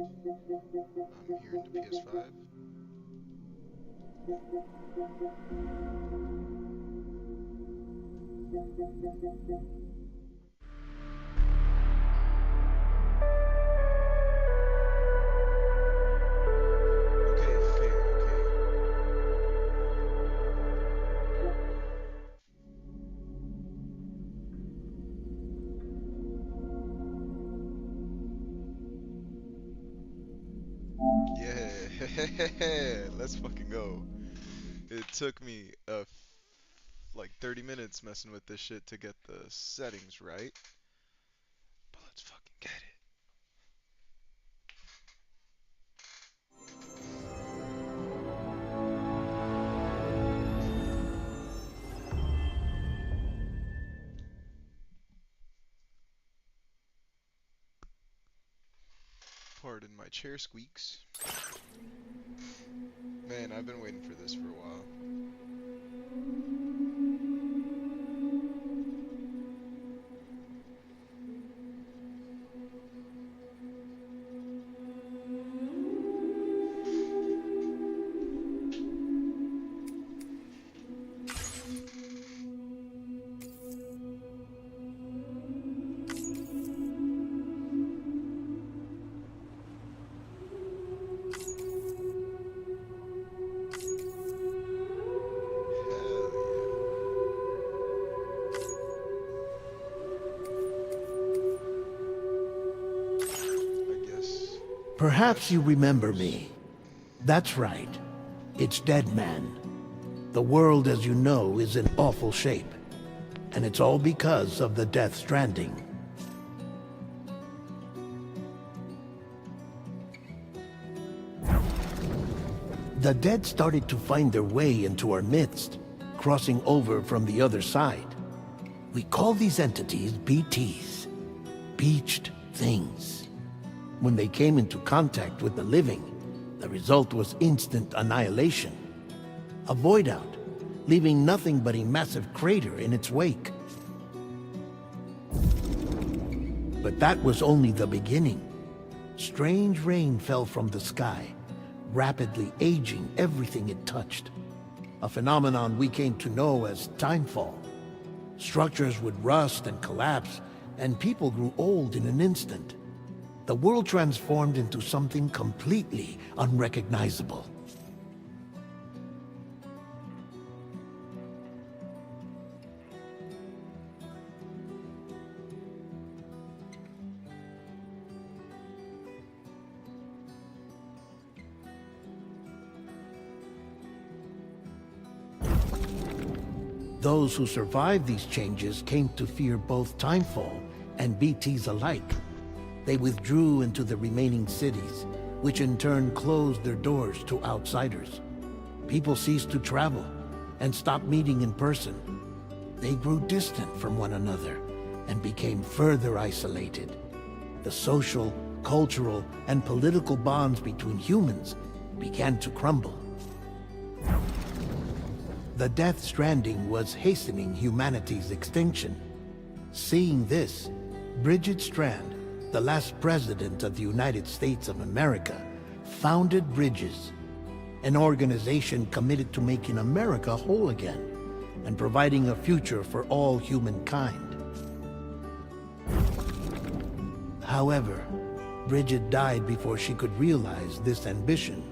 I'm here in the PS5. Okay, okay, okay. Yeah, let's fucking go. It took me like 30 minutes messing with this shit to get the settings right, but let's fucking get it. Pardon my chair squeaks. Man, I've been waiting for this for a while. Hell yeah. I guess. I Perhaps guess you we're doing remember this. me. That's right. It's Dead Man. The world, as you know, is in awful shape. And it's all because of the Death Stranding. The dead started to find their way into our midst, crossing over from the other side. We call these entities BTs, Beached Things. When they came into contact with the living, the result was instant annihilation. A void out, leaving nothing but a massive crater in its wake. But that was only the beginning. Strange rain fell from the sky, rapidly aging everything it touched. A phenomenon we came to know as timefall. Structures would rust and collapse, and people grew old in an instant. The world transformed into something completely unrecognizable. Those who survived these changes came to fear both Timefall and BTs alike. They withdrew into the remaining cities, which in turn closed their doors to outsiders. People ceased to travel and stopped meeting in person. They grew distant from one another and became further isolated. The social, cultural, and political bonds between humans began to crumble. The Death Stranding was hastening humanity's extinction. Seeing this, Bridget Strand, the last president of the United States of America, founded Bridges, an organization committed to making America whole again and providing a future for all humankind. However, Bridget died before she could realize this ambition.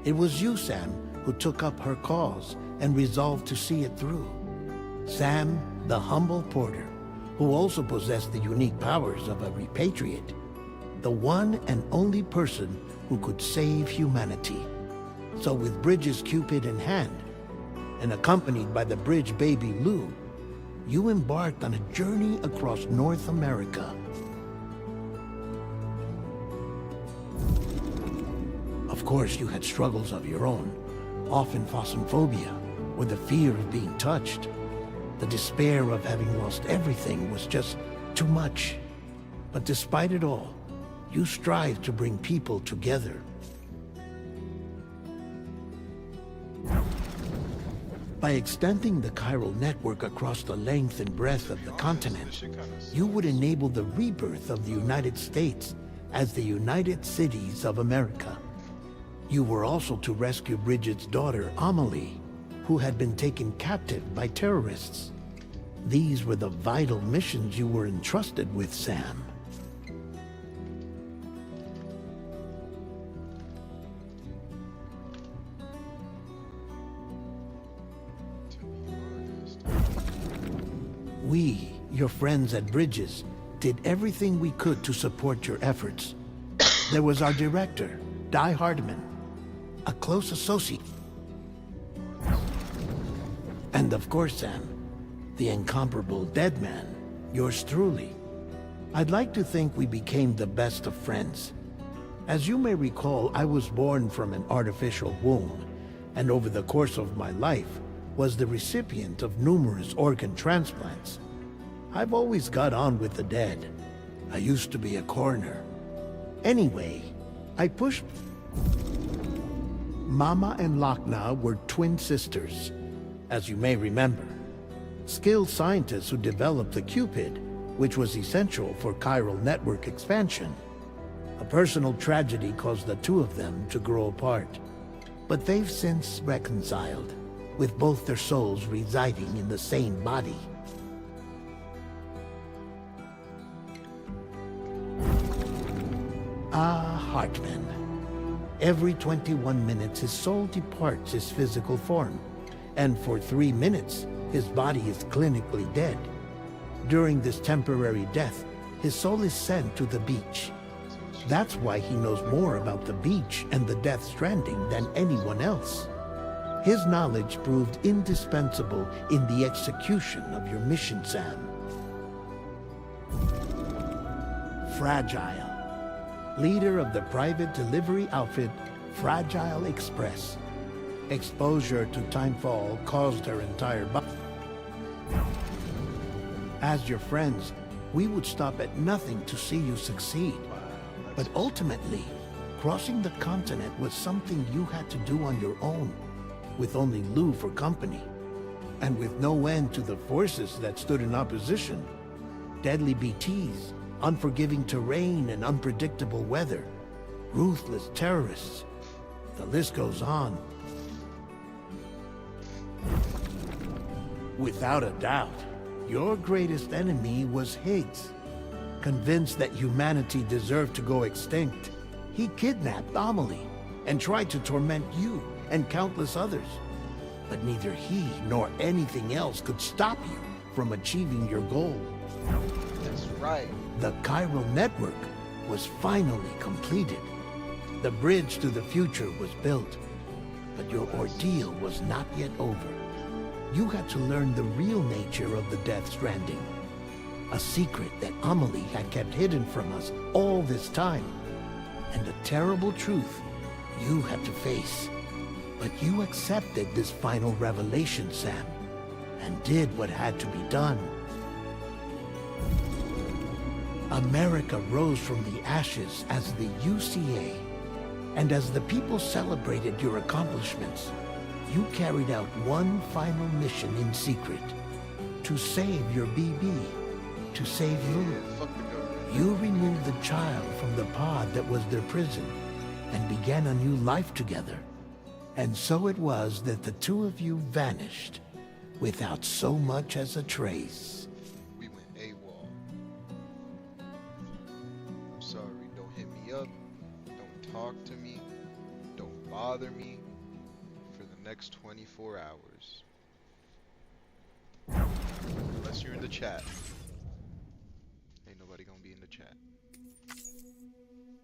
It was you, Sam, who took up her cause and resolved to see it through. Sam, the humble porter, who also possessed the unique powers of a repatriate, the one and only person who could save humanity. So with Bridges' Cupid in hand, and accompanied by the bridge baby Lou, you embarked on a journey across North America. Of course, you had struggles of your own, often phasmophobia, or the fear of being touched. The despair of having lost everything was just too much. But despite it all, you strive to bring people together. By extending the chiral network across the length and breadth of the continent, you would enable the rebirth of the United States as the United Cities of America. You were also to rescue Bridget's daughter, Amelie, who had been taken captive by terrorists. These were the vital missions you were entrusted with, Sam. To be honest. We, your friends at Bridges, did everything we could to support your efforts. There was our director, Di Hardman, a close associate. And of course, Sam, the incomparable Dead Man, yours truly. I'd like to think we became the best of friends. As you may recall, I was born from an artificial womb, and over the course of my life, was the recipient of numerous organ transplants. I've always got on with the dead. I used to be a coroner. Anyway, I pushed... Mama and Lochna were twin sisters, as you may remember. Skilled scientists who developed the Cupid, which was essential for chiral network expansion. A personal tragedy caused the two of them to grow apart. But they've since reconciled, with both their souls residing in the same body. Ah, Hartman. Every 21 minutes his soul departs his physical form, and for 3 minutes his body is clinically dead. During this temporary death, his soul is sent to the beach. That's why he knows more about the beach and the Death Stranding than anyone else. His knowledge proved indispensable in the execution of your mission, Sam. Fragile. Leader of the private delivery outfit, Fragile Express. Exposure to timefall caused her entire body. As your friends, we would stop at nothing to see you succeed. But ultimately, crossing the continent was something you had to do on your own, with only Lou for company, and with no end to the forces that stood in opposition. Deadly BTs, unforgiving terrain and unpredictable weather, ruthless terrorists. The list goes on. Without a doubt, your greatest enemy was Higgs. Convinced that humanity deserved to go extinct, he kidnapped Amelie and tried to torment you and countless others. But neither he nor anything else could stop you from achieving your goal. That's right. The chiral network was finally completed. The bridge to the future was built, but your ordeal was not yet over. You had to learn the real nature of the Death Stranding, a secret that Amelie had kept hidden from us all this time, and a terrible truth you had to face. But you accepted this final revelation, Sam, and did what had to be done. America rose from the ashes as the UCA, and as the people celebrated your accomplishments, you carried out one final mission in secret, to save your BB, to save Lou. Fuck the government. You removed the child from the pod that was their prison, and began a new life together. And so it was that the two of you vanished, without so much as a trace. We went AWOL. I'm sorry, don't hit me up. Don't talk to me. Don't bother me for the next 24 hours. Unless you're in the chat. Ain't nobody gonna be in the chat.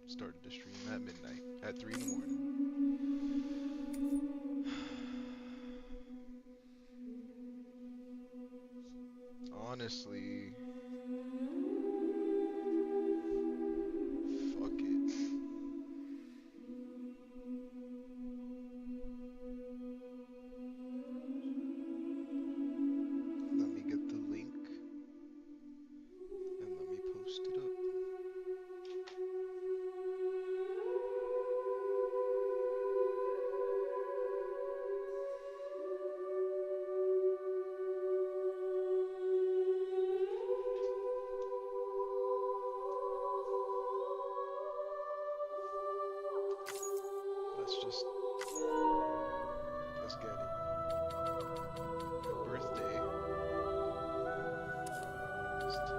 Started the stream at midnight, at 3 in the morning. Honestly, fuck it. Let me get the link and let me post it up. just let's get it. Her birthday is 10.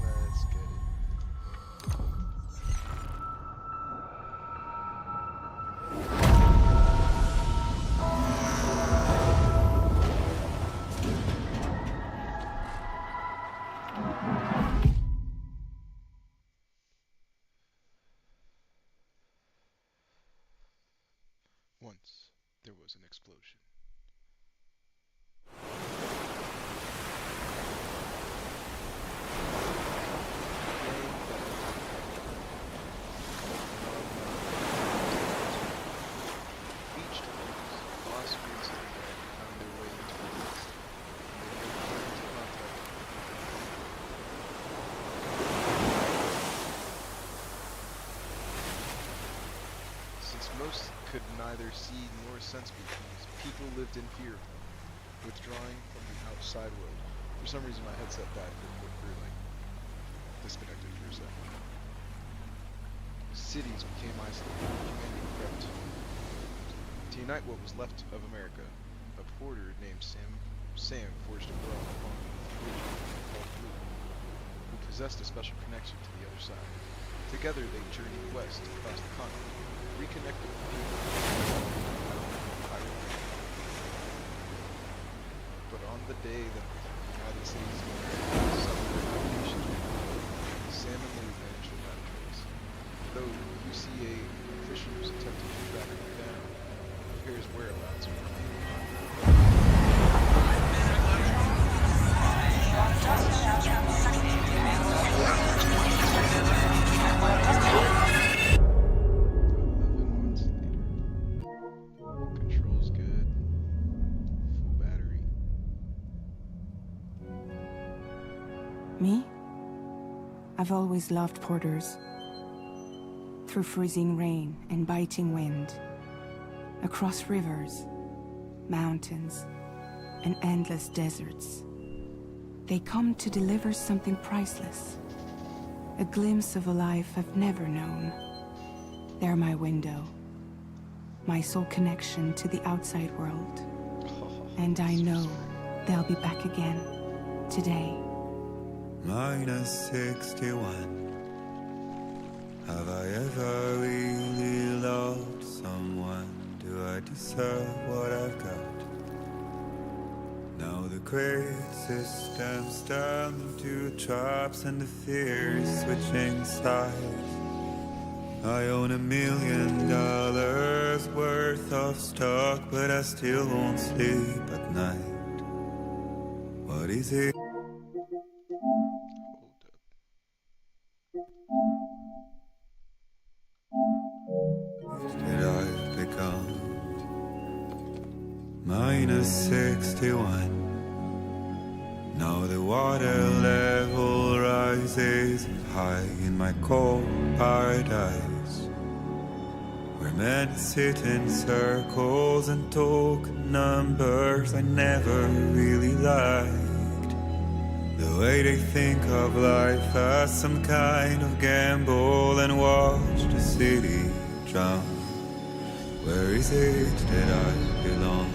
Let's get it. Once there was an explosion. Beached homes, lost spirits of the dead found their way into the woods, and they made direct contact with the Since most could neither see nor sense beings, people lived in fear of them, withdrawing from the outside world. For some reason, my headset died for like disconnected for a second. Cities became isolated, humanity crept to unite what was left of America. A porter named Sam forged a well upon a bridge called Blue, who possessed a special connection to the other side. Together they journeyed west across the continent, reconnected with people. But on the day that the United States of America separated the nations were born, Sam and Lou vanished without a trace. Though UCA officials attempted to track them down, the pair's whereabouts remain unknown. 11 months later. Controls good. Full battery. Me? I've always loved porters. Through freezing rain and biting wind, across rivers, mountains, and endless deserts, they come to deliver something priceless. A glimpse of a life I've never known. They're my window, my sole connection to the outside world. And I know they'll be back again, today. Minus 61. Have I ever really loved someone? Do I deserve what I've got? Now the great system stand to traps and the fear is switching sides. I own $1 million worth of stock, but I still won't sleep at night. What is it? Did I become minus 61? Now the water level rises high in my cold paradise, where men sit in circles and talk numbers I never really liked. The way they think of life as some kind of gamble and watch the city drown. Where is it that I belong?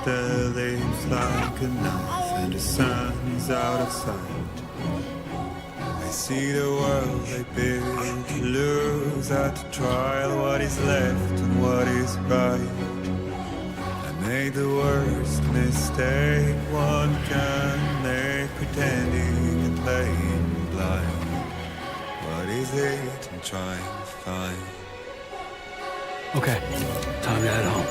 the leaves like a knife, and the sun's out of sight. I see the world they build to lose at the trial, what is left and what is right. I made the worst mistake one can make, pretending and playing blind. What is it I'm trying to find? Okay, time to head home.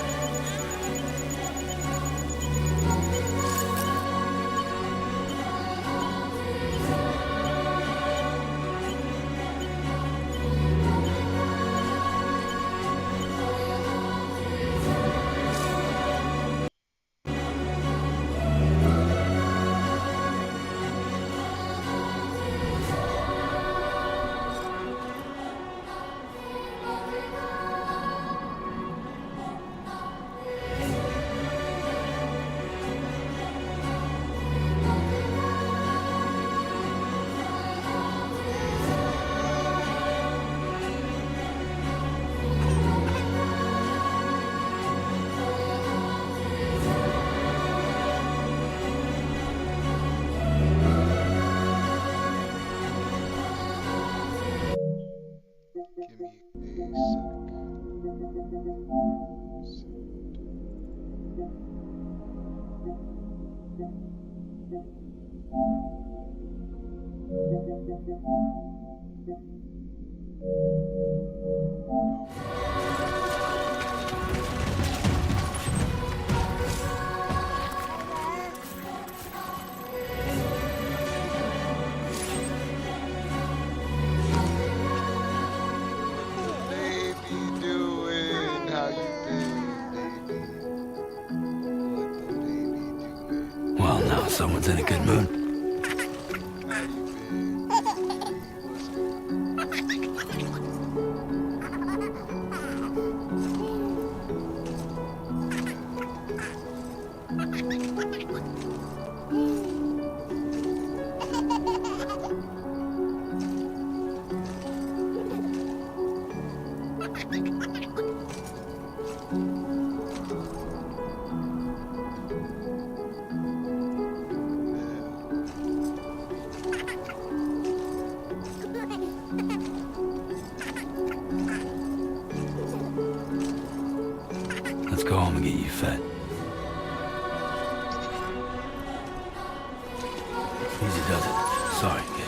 Give me a sec. Baby doing? How you been, baby? What the baby doing? Well, now someone's in a good mood. How you been, baby? What's going on? Let's go home and get you fed. Easy does it. Sorry, kid.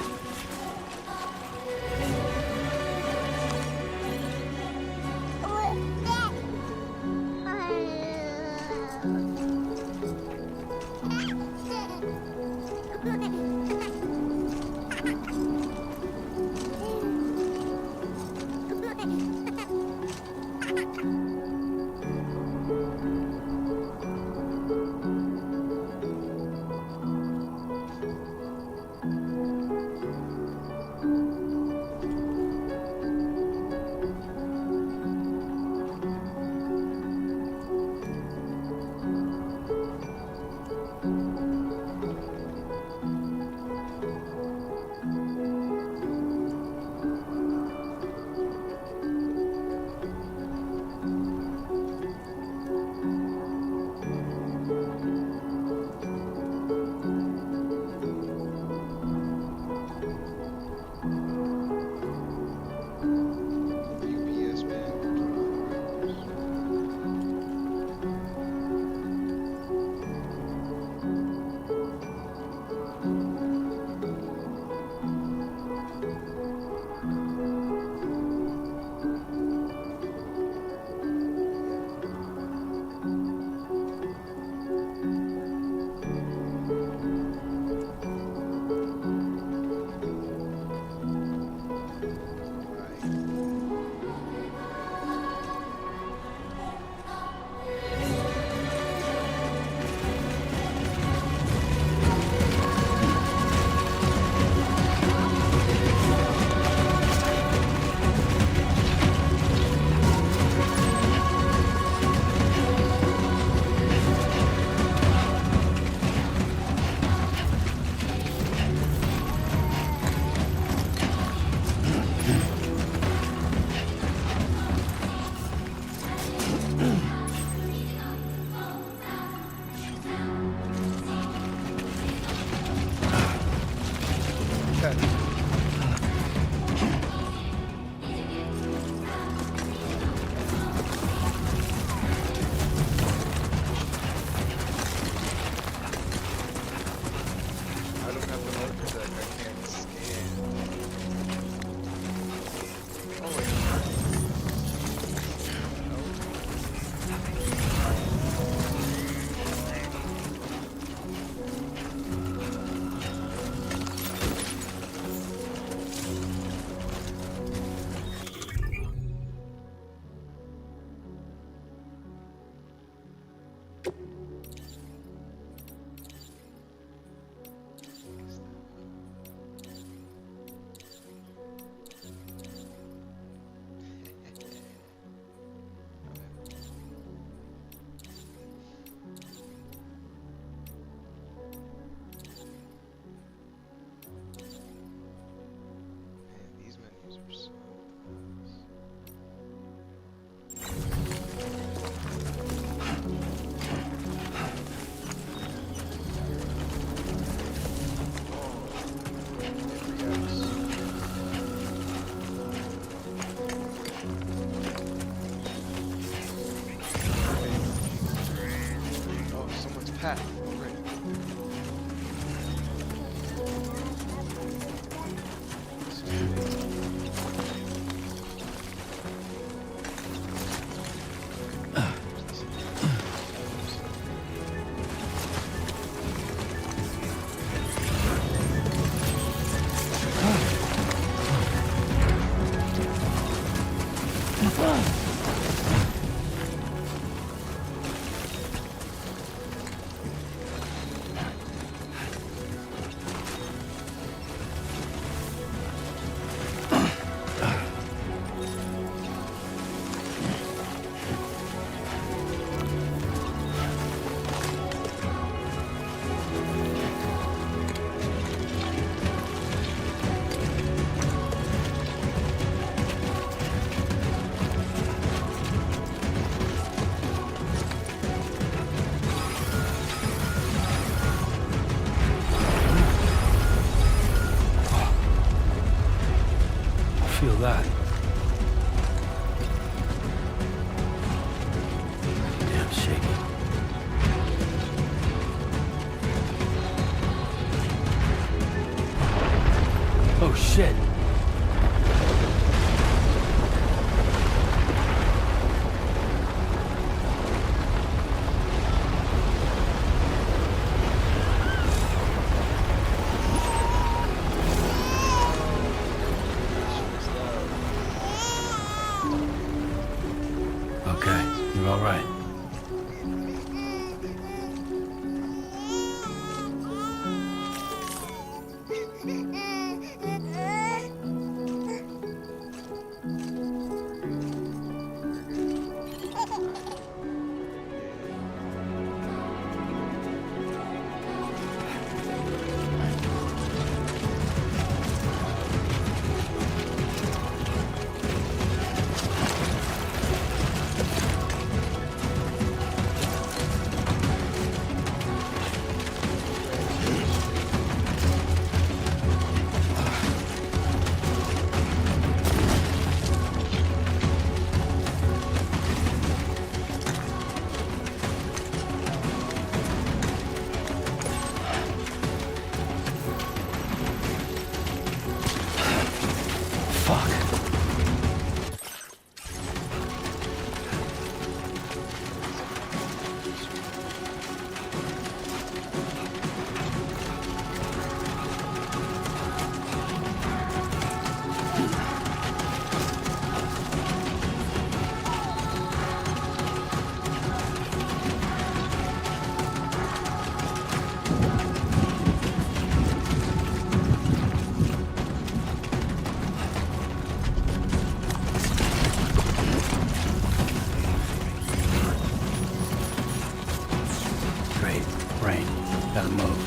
Man, these menus are so nice. Oh, someone's path already. Feel that. Damn shaky. Oh shit. Okay, you're all right. Rain. Gotta move.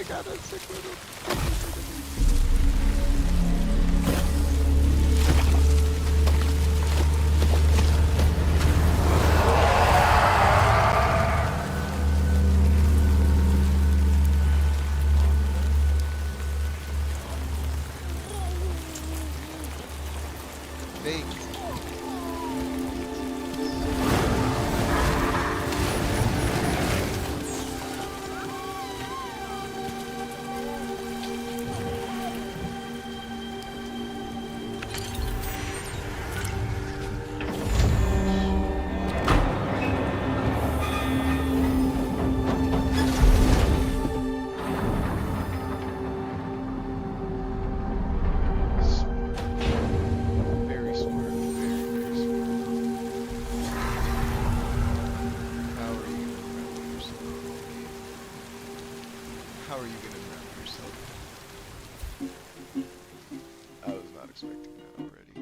my god, that's sick little. Fake. Very smart. Very, very smart. How are you gonna remember yourself? I was not expecting that already.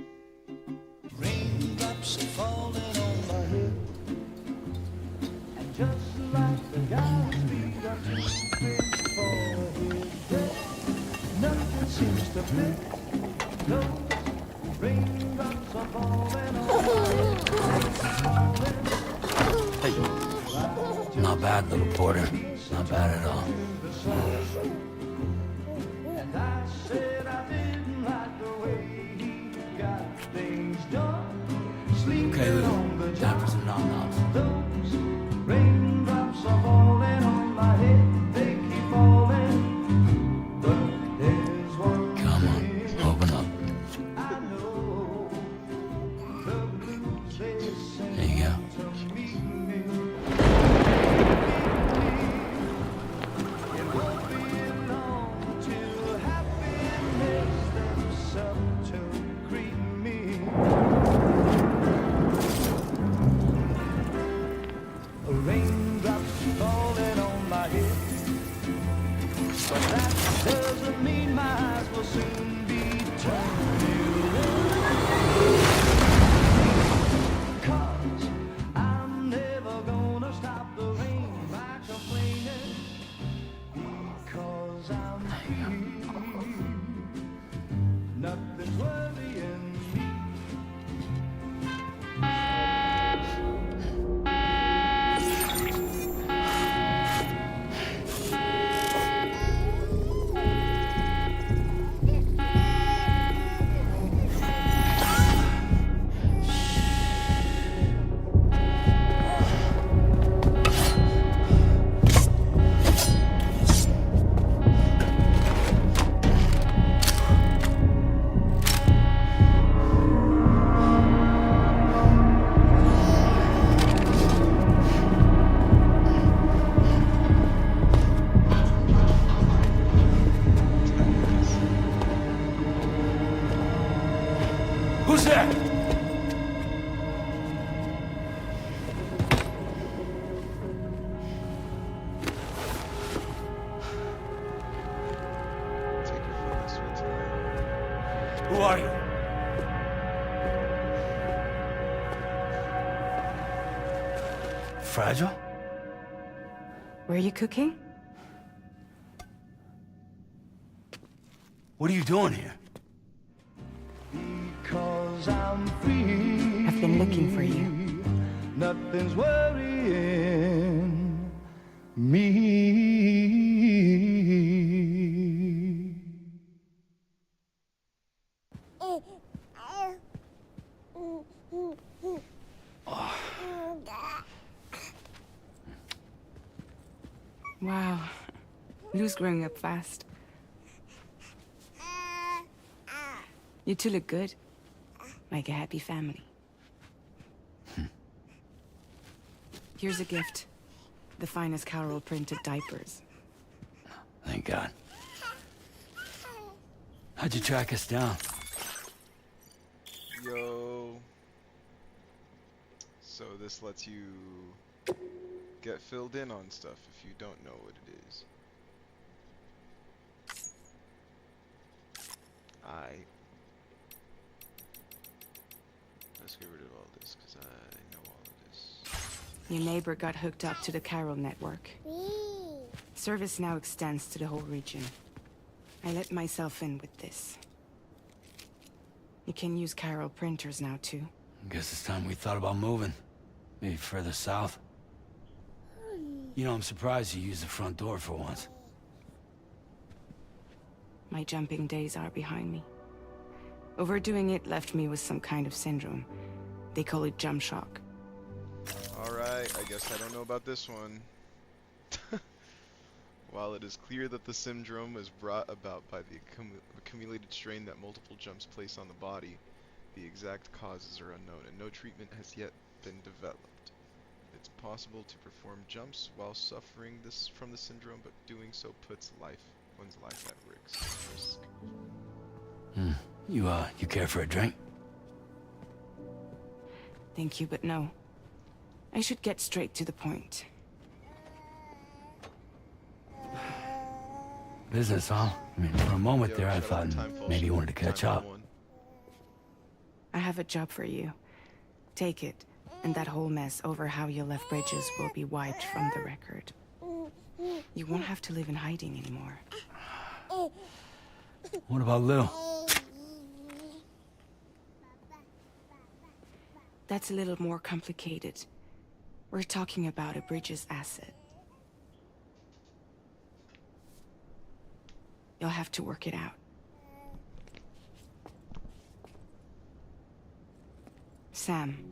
Raindrops are falling on my head, and just like the guy's feet are too big for his bed, nothing seems to fit. Those raindrops are falling on my head. Hey. Not bad, little Porter. Not bad at all. And I said I didn't like the way he got things done. Sleeping Okay, Lou. on the Time for job. some nom-noms. Those raindrops are falling on my head. They keep falling. But there's one Come on, open up. I know. The blues they sing There you go. to meet me. It won't be long till happiness steps up to greet me. Raindrops falling on my head, but that doesn't mean my eyes will soon be turning red. 'Cause I'm never gonna stop the rain by complaining, because I'm free. Nothing's worrying me. Who's there? Take your fucking sweet time. Who are you? Fragile? Were you cooking? What are you doing here? Because I'm free. I've been looking for you. Nothing's worrying me. Wow. Lou's growing up fast. You two look good. Like a happy family. Here's a gift. The finest Carol printed diapers. Thank God. How'd you track us down? Yo. So this lets you get filled in on stuff if you don't know what it is. Let's get rid of all this because I know all of this. Your neighbor got hooked up to the Carol network. Service now extends to the whole region. I let myself in with this. You can use Chiral printers now, too. Guess it's time we thought about moving. Maybe further south. You know, I'm surprised you used the front door for once. My jumping days are behind me. Overdoing it left me with some kind of syndrome. They call it jump shock. Alright, I guess I don't know about this one. While it is clear that the syndrome is brought about by the accumulated strain that multiple jumps place on the body, the exact causes are unknown and no treatment has yet been developed. It's possible to perform jumps while suffering from the syndrome, but doing so puts one's life at risk. You care for a drink? Thank you, but no. I should get straight to the point. Business, huh? I mean, for a moment Yo, there, I shout thought out to Time Fall maybe you Short. wanted to catch Time up. Fall One. I have a job for you. Take it, and that whole mess over how you left Bridges will be wiped from the record. You won't have to live in hiding anymore. What about Lou? That's a little more complicated. We're talking about a Bridges asset. You'll have to work it out. Sam,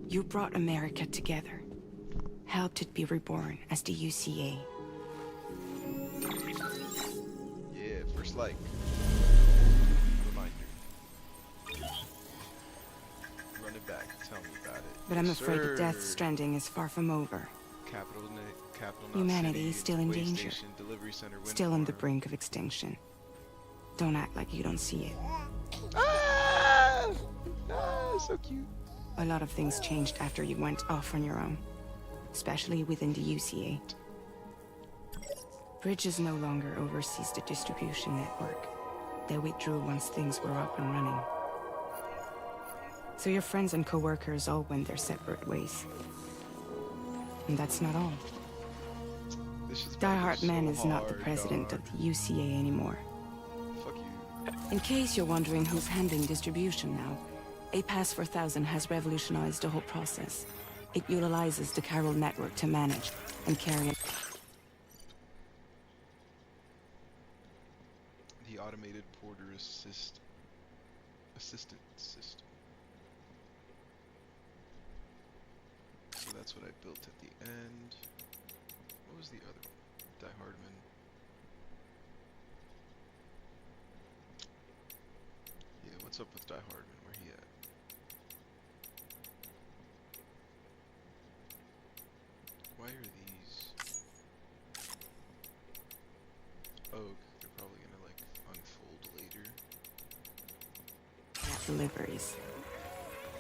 you brought America together. Helped it be reborn as the UCA. Yeah, first like. Reminder. Run it back, tell me about it. But I'm Yes, afraid sir. Death Stranding is far from over. Capital not Humanity city, is still in way danger. Station, delivery center, wind Still on the farm. brink of extinction. Don't act like you don't see it. Ah, so cute. A lot of things changed after you went off on your own. Especially within the UCA. Bridges no longer oversees the distribution network. They withdrew once things were up and running. So your friends and co-workers all went their separate ways. And that's not all. This is Die about Hard to be Man so is not the hard, president dog. of the UCA anymore. Fuck you. In case you're wondering who's handling distribution now, A Pass 4000 has revolutionized the whole process. It utilizes the Chiral network to manage and carry The automated porter assistant system. So that's what I built at the end. What was the other one? Die Hardman. Yeah, what's up with Die Hardman? Where he at? Why are these? Oh, they're probably gonna like unfold later. deliveries.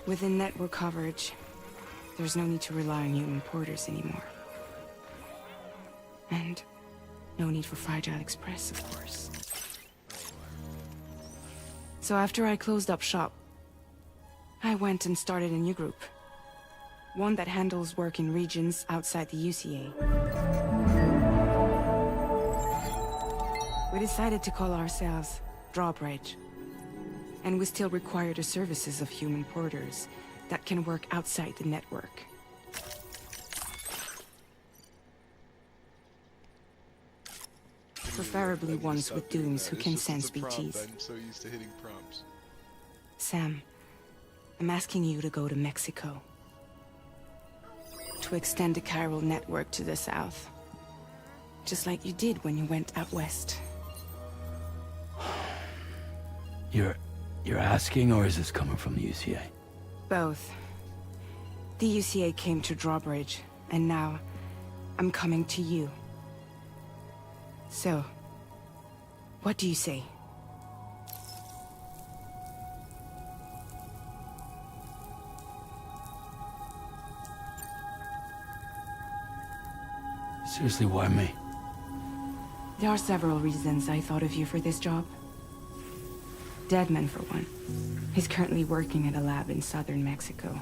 Within network coverage, there's no need to rely on human porters anymore. And no need for Fragile Express, of course. So after I closed up shop, I went and started a new group. One that handles work in regions outside the UCA. We decided to call ourselves Drawbridge. And we still require the services of human porters that can work outside the network. Preferably ones with dooms who can sense BTs. I'm so used to hitting prompts. Sam, I'm asking you to go to Mexico. To extend the Chiral network to the south. Just like you did when you went out west. You're asking, or is this coming from the UCA? Both. The UCA came to Drawbridge, and now I'm coming to you. So, what do you say? Seriously, why me? There are several reasons I thought of you for this job. Deadman, for one. He's currently working at a lab in southern Mexico.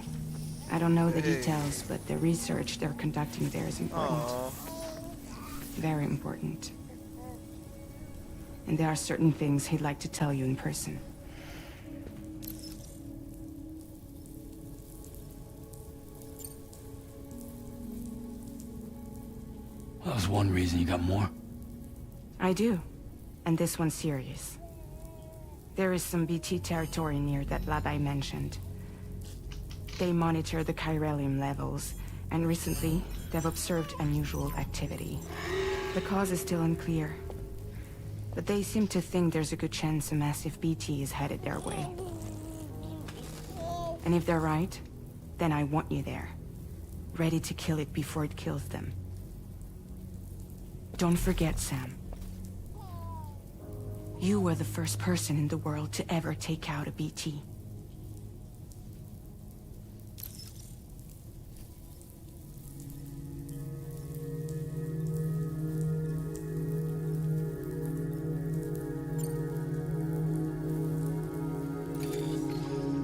I don't know the details, but the research they're conducting there is important. Aww. Very important. And there are certain things he'd like to tell you in person. That was one reason. You got more? I do. And this one's serious. There is some BT territory near that lab I mentioned. They monitor the chiralium levels, and recently, they've observed unusual activity. The cause is still unclear, but they seem to think there's a good chance a massive BT is headed their way. And if they're right, then I want you there, ready to kill it before it kills them. Don't forget, Sam. You were the first person in the world to ever take out a BT.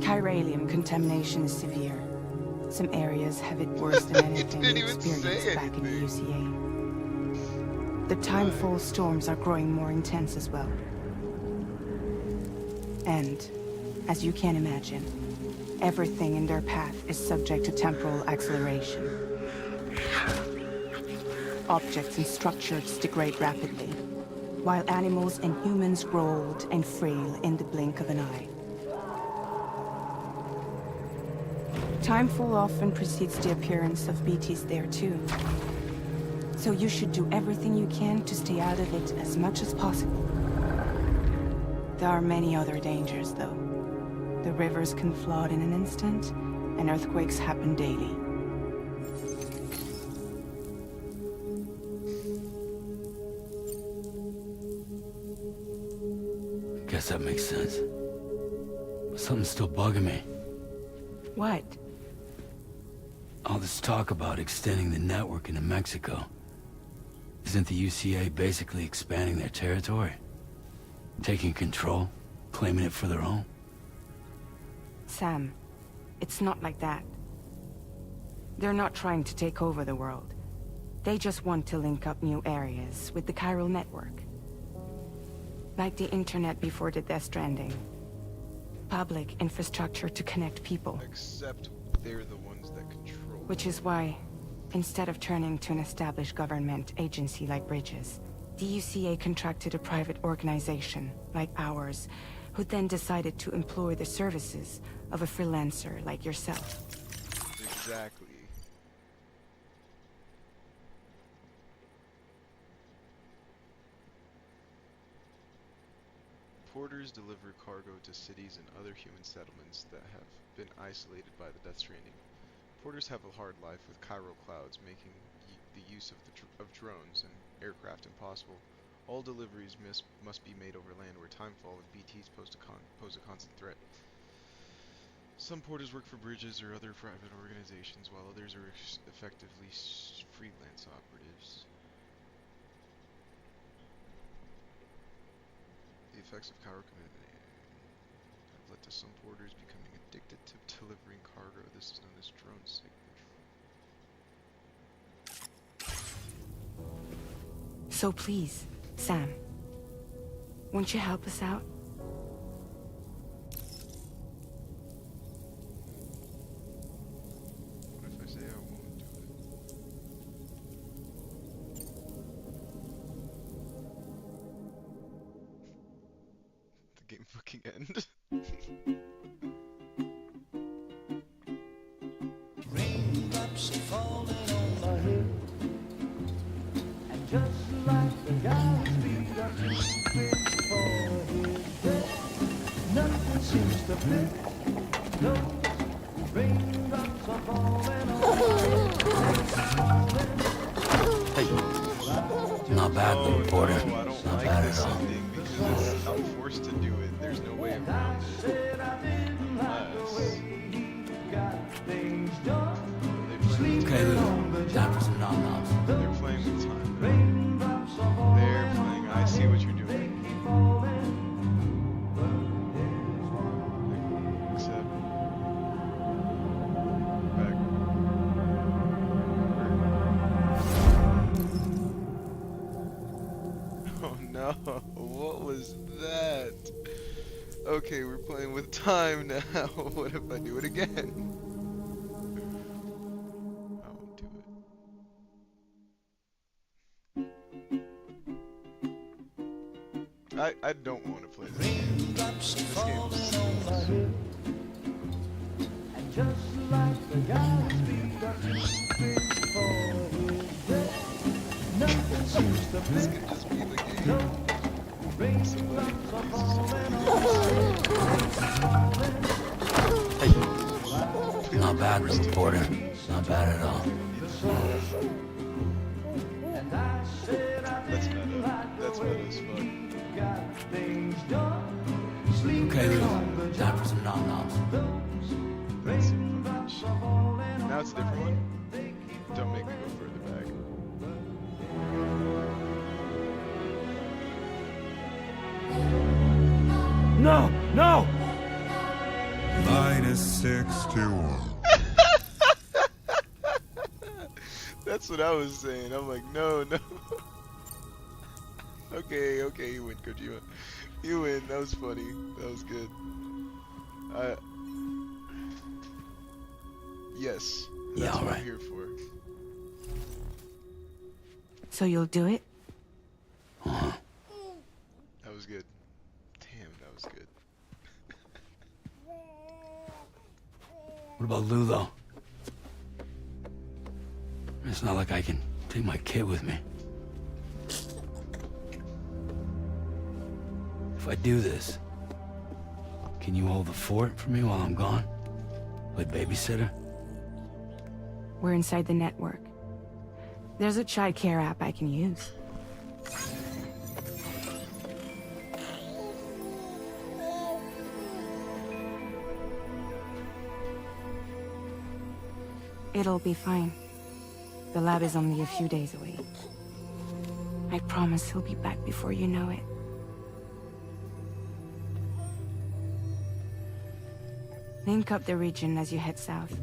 Chiralium contamination is severe. Some areas have it worse than anything we didn't even say experienced back in the anything. UCA. The timefall storms are growing more intense as well. And, as you can imagine, everything in their path is subject to temporal acceleration. Objects and structures degrade rapidly, while animals and humans grow old and frail in the blink of an eye. Timefall often precedes the appearance of BTs there too. So you should do everything you can to stay out of it as much as possible. There are many other dangers, though. The rivers can flood in an instant, and earthquakes happen daily. Guess that makes sense. But something's still bugging me. What? All this talk about extending the network into Mexico. Isn't the UCA basically expanding their territory? Taking control? Claiming it for their own? Sam, it's not like that. They're not trying to take over the world. They just want to link up new areas with the chiral network. Like the internet before the Stranding. Public infrastructure to connect people. Except they're the ones that control. Which is why, instead of turning to an established government agency like Bridges, the UCA contracted a private organization, like ours, who then decided to employ the services of a freelancer like yourself. Exactly. Porters deliver cargo to cities and other human settlements that have been isolated by the Death Stranding. Porters have a hard life with chiral clouds, making the use of drones and aircraft impossible. All deliveries must be made over land where timefall and BTs pose a constant threat. Some porters work for Bridges or other private organizations, while others are effectively freelance operatives. The effects of chiral commitment have led to some porters becoming addicted to delivering cargo. This is known as drone signature. So please, Sam, won't you help us out? What if I say I won't do it? The game fucking end. Raindrops are falling on my head, and just like the guy's feet are too big for his bed, nothing seems to fit. No, raindrops are falling on my head. Not bad, little porter. I don't Not like bad this at all. ending because I'm forced to do it. There's no way around it. Said I didn't like the Unless way he got things done. Okay, Lou. Time for some nom-noms. they're playing with time. Raindrops are falling. They're playing. I see what you're doing. Except back. no. What was that? Okay, we're playing with time now. What if I do it again? I won't do it. I don't want to play this game. Raindrops This game falling is on my head, and just like the guy's feet are too big for his head, nothing seems to This fit. could just be the game. No, raindrops are falling on my head. Not bad, reporter. Not bad at all. And I said I That's didn't meta. like That's the meta way as fuck. you got things done. Sleeping Okay, Lou. on the Time for some nom-noms. That's some fucking shit. Now it's a different one. Don't make me go further back. No! No! -61. That's what I was saying. I'm like, no, no. Okay, you win, Kojima. You win. That was funny. That was good. Yes. Yeah, That's what alright. I'm here for. So you'll do it? That was good. Damn, that was good. What about Lou, though? It's not like I can take my kid with me. If I do this, can you hold the fort for me while I'm gone? Play babysitter? We're inside the network. There's a child care app I can use. It'll be fine. The lab is only a few days away. I promise he'll be back before you know it. Link up the region as you head south,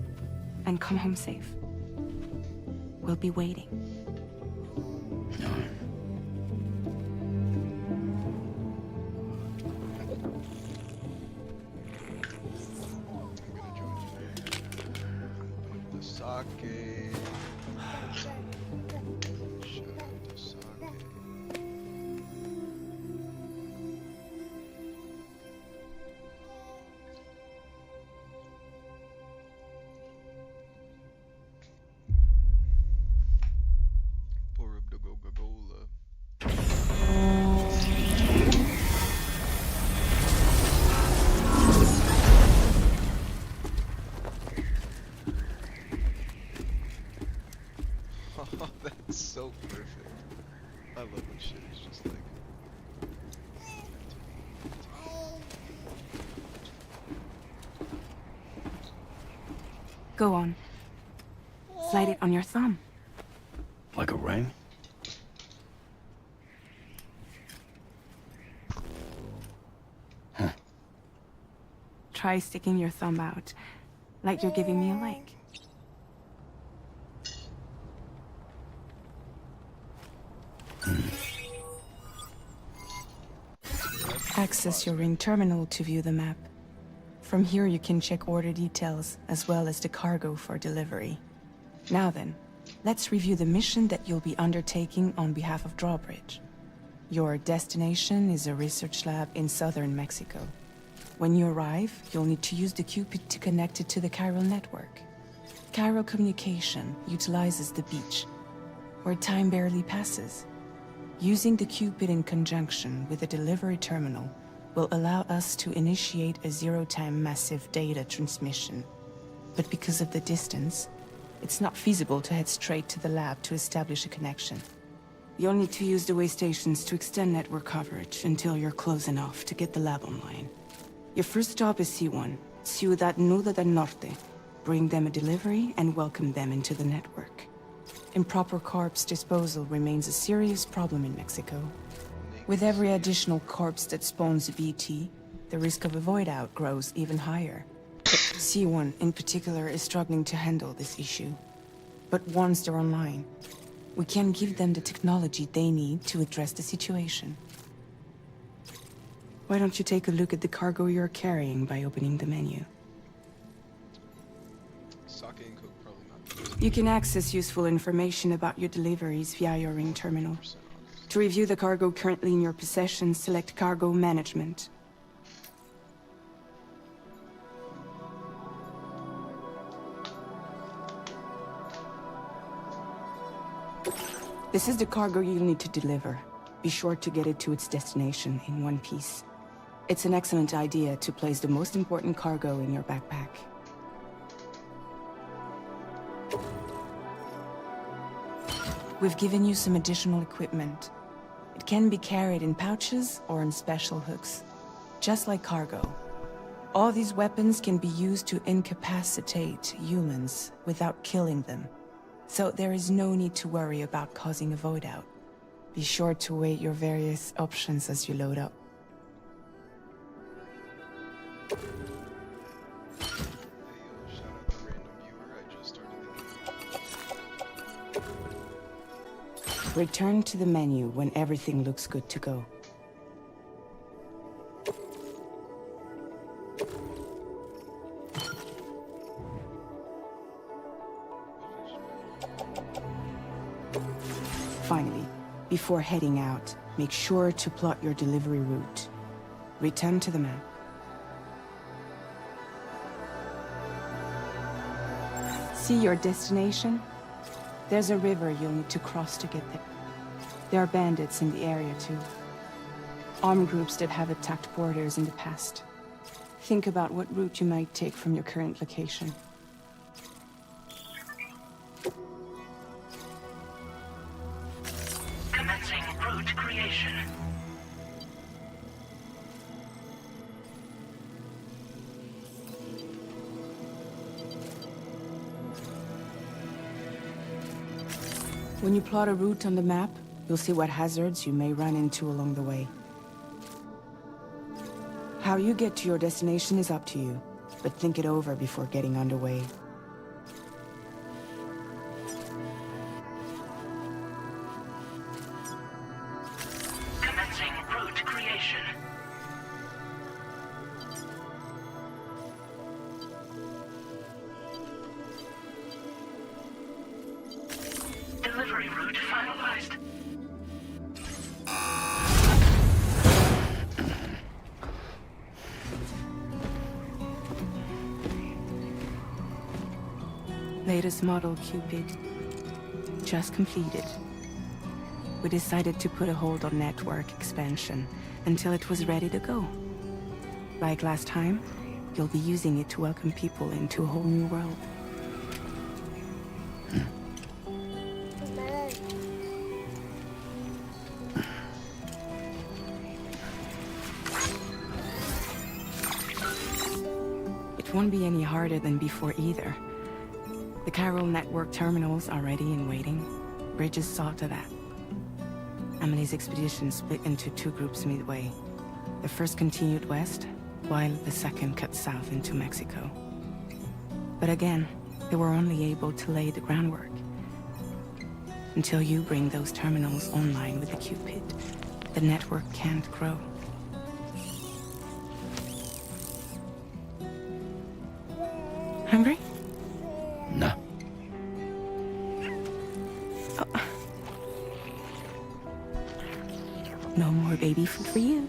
and come home safe. We'll be waiting. I'm gonna join you there. Open up the sake. Shut up the sake. Pour up the Coca-Cola. Oh, that's so perfect. I love when shit is just like. Go on. Slide it on your thumb. Like a ring? Try sticking your thumb out, like you're giving me a like. Access your ring terminal to view the map. From here you can check order details, as well as the cargo for delivery. Now then, let's review the mission that you'll be undertaking on behalf of Drawbridge. Your destination is a research lab in southern Mexico. When you arrive, you'll need to use the Cupid to connect it to the chiral network. Chiral communication utilizes the beach, where time barely passes. Using the Cupid in conjunction with the delivery terminal will allow us to initiate a zero-time massive data transmission. But because of the distance, it's not feasible to head straight to the lab to establish a connection. You'll need to use the way stations to extend network coverage until you're close enough to get the lab online. Your first stop is C1, Ciudad Nuda del Norte. Bring them a delivery and welcome them into the network. Improper corpse disposal remains a serious problem in Mexico. With every additional corpse that spawns a BT, the risk of a void out grows even higher. C1 in particular is struggling to handle this issue. But once they're online, we can give them the technology they need to address the situation. Why don't you take a look at the cargo you're carrying by opening the menu? Sake and Coke probably not. You can access useful information about your deliveries via your ring terminal. 100% August. To review the cargo currently in your possession, select Cargo Management. This is the cargo you'll need to deliver. Be sure to get it to its destination in one piece. It's an excellent idea to place the most important cargo in your backpack. We've given you some additional equipment. It can be carried in pouches or in special hooks, just like cargo. All these weapons can be used to incapacitate humans without killing them. So there is no need to worry about causing a void out. Be sure to weigh your various options as you load up. Hey, shout out the random viewer, I just started the game. Return to the menu when everything looks good to go. Finally, before heading out, make sure to plot your delivery route. Return to the map. See your destination? There's a river you'll need to cross to get there. There are bandits in the area too. Armed groups that have attacked borders in the past. Think about what route you might take from your current location. Commencing route creation. When you plot a route on the map, you'll see what hazards you may run into along the way. How you get to your destination is up to you, but think it over before getting underway. Commencing route creation. Delivery route finalized. Latest model Cupid. Just completed. We decided to put a hold on network expansion until it was ready to go. Like last time, you'll be using it to welcome people into a whole new world. It won't be any harder than before either. The Chiral network terminals are ready and waiting. Bridges saw to that. Emily's expedition split into two groups midway. The first continued west, while the second cut south into Mexico. But again, they were only able to lay the groundwork. Until you bring those terminals online with the Cupid, the network can't grow. Hungry? No. No more baby food for you.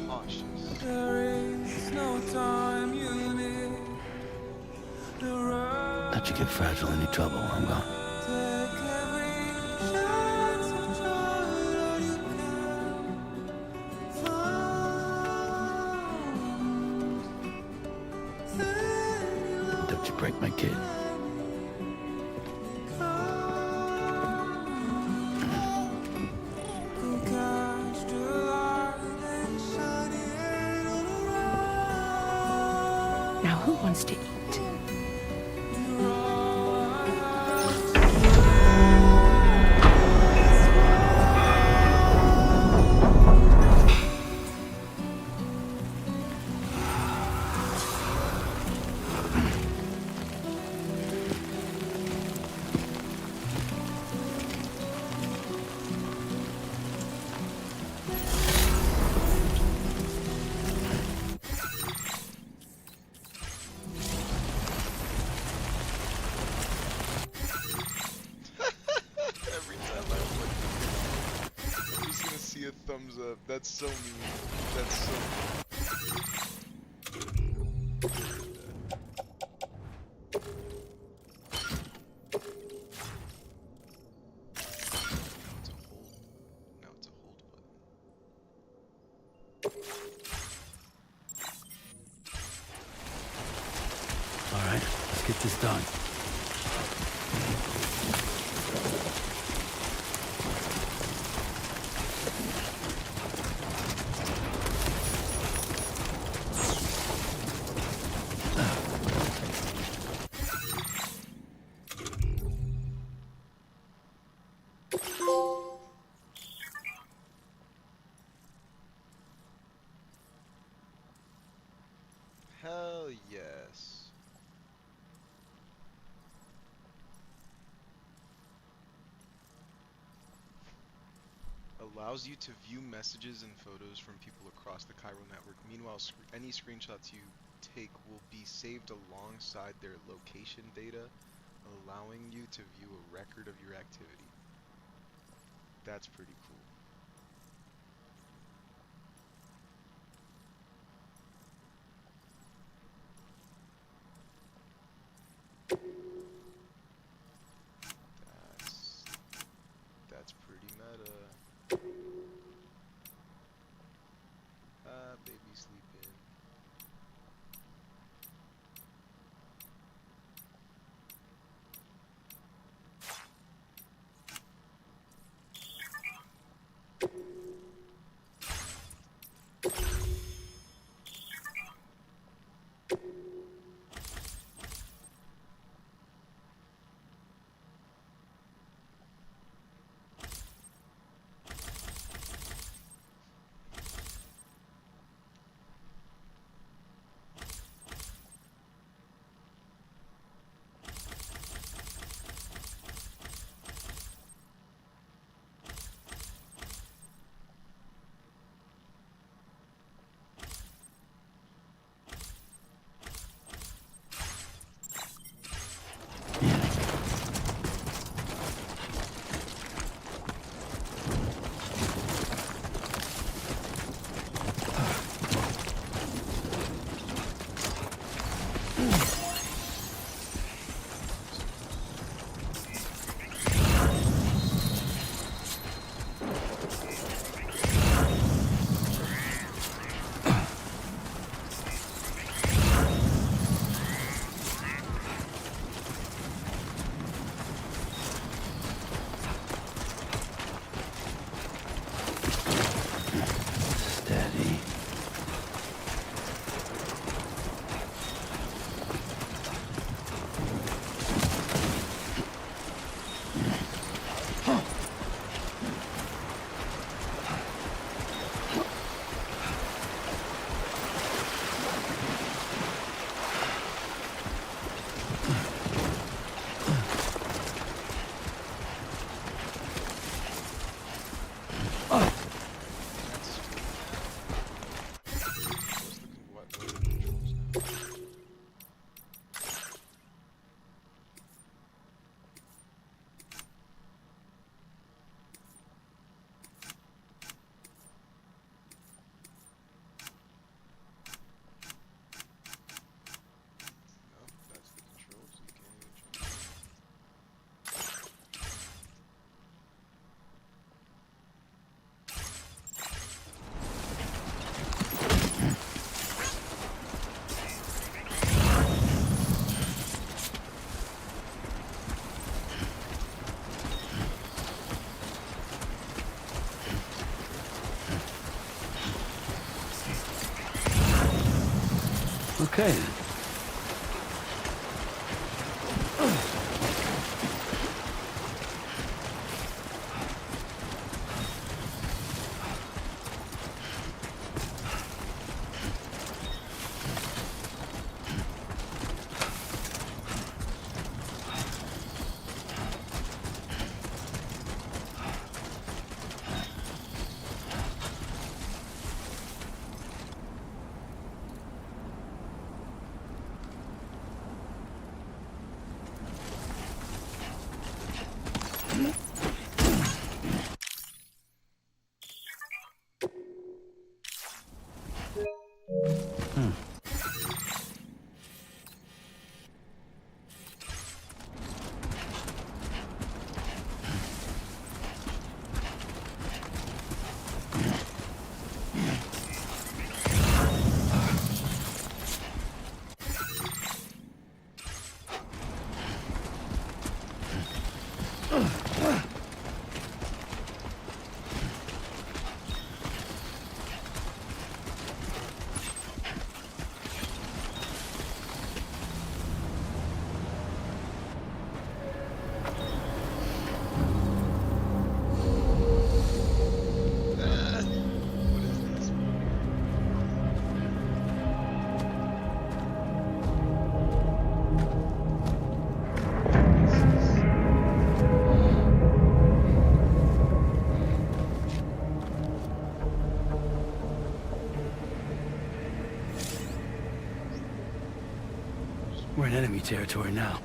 Cautious. Let you get fragile any trouble while I'm gone. Don't you break my kid. Now who wants to eat? shows up. That's so mean. That's so Now it's a hold. Now it's a hold button. All right, let's get this done. Hell yes. Allows you to view messages and photos from people across the Cairo network. Meanwhile, any screenshots you take will be saved alongside their location data, allowing you to view a record of your activity. That's pretty cool. That's pretty meta. Baby sleeping. Steady. What are the controls now? No, that's the controls. You can't even change. Okay then. What is this? We're in enemy territory now.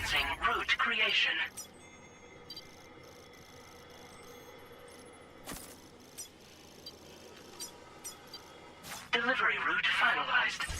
Commencing route creation. Delivery route finalized.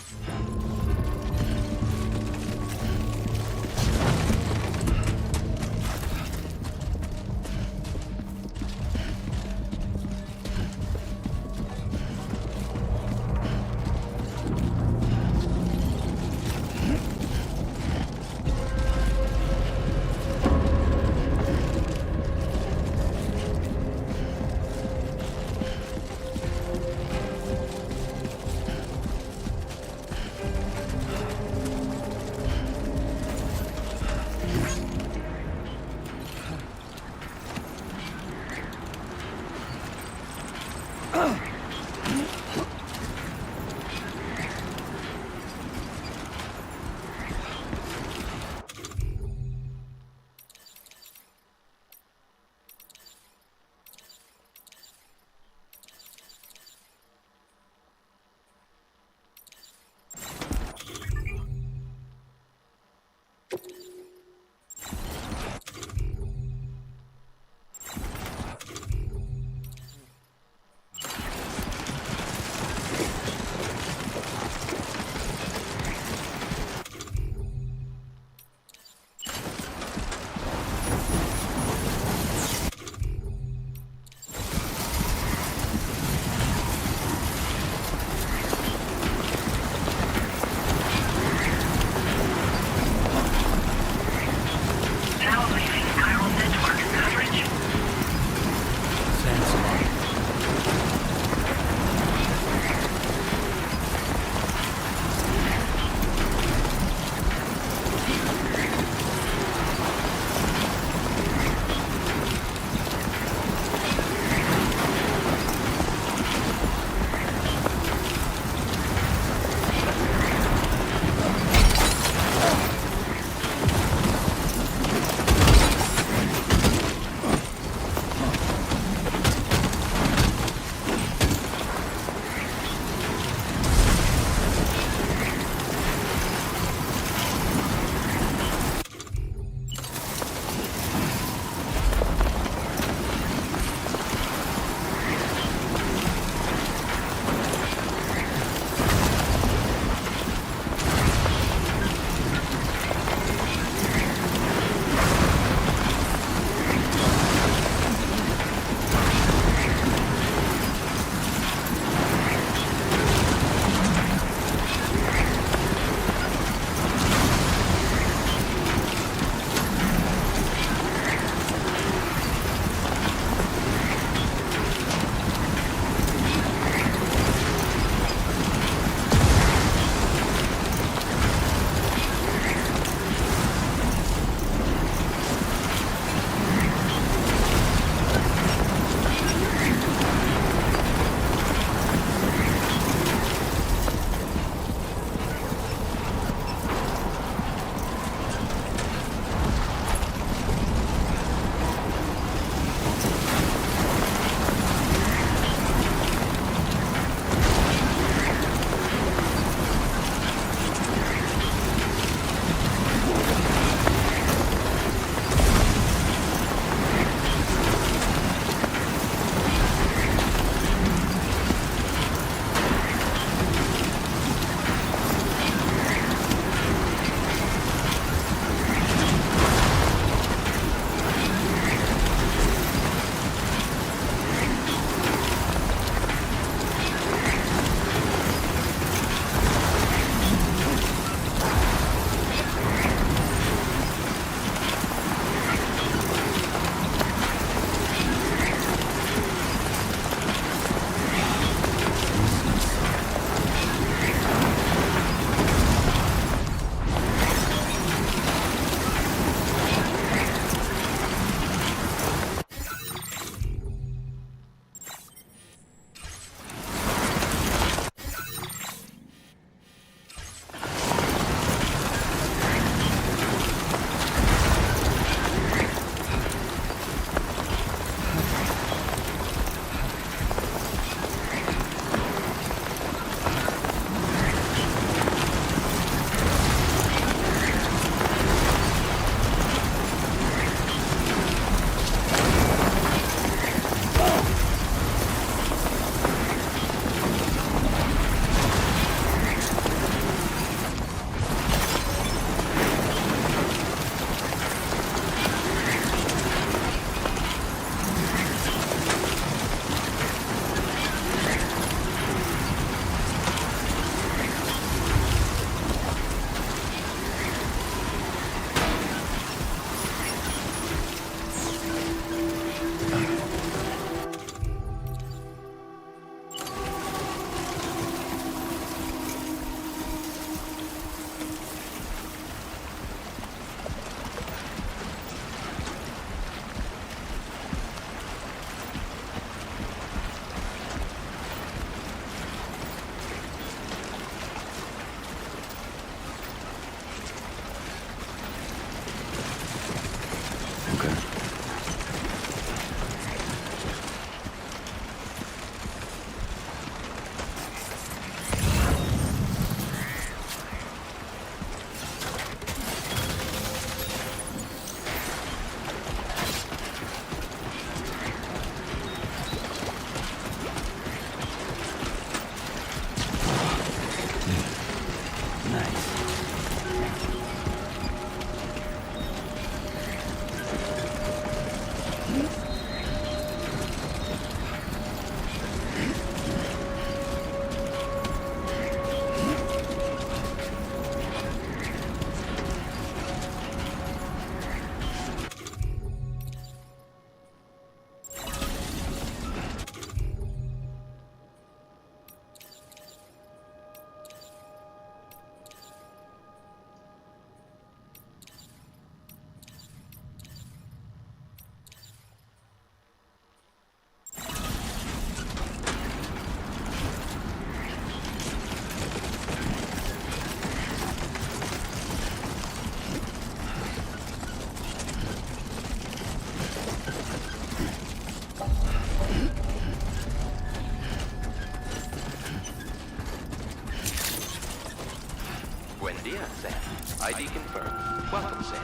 idea, Sam. ID confirmed. Welcome, Sam.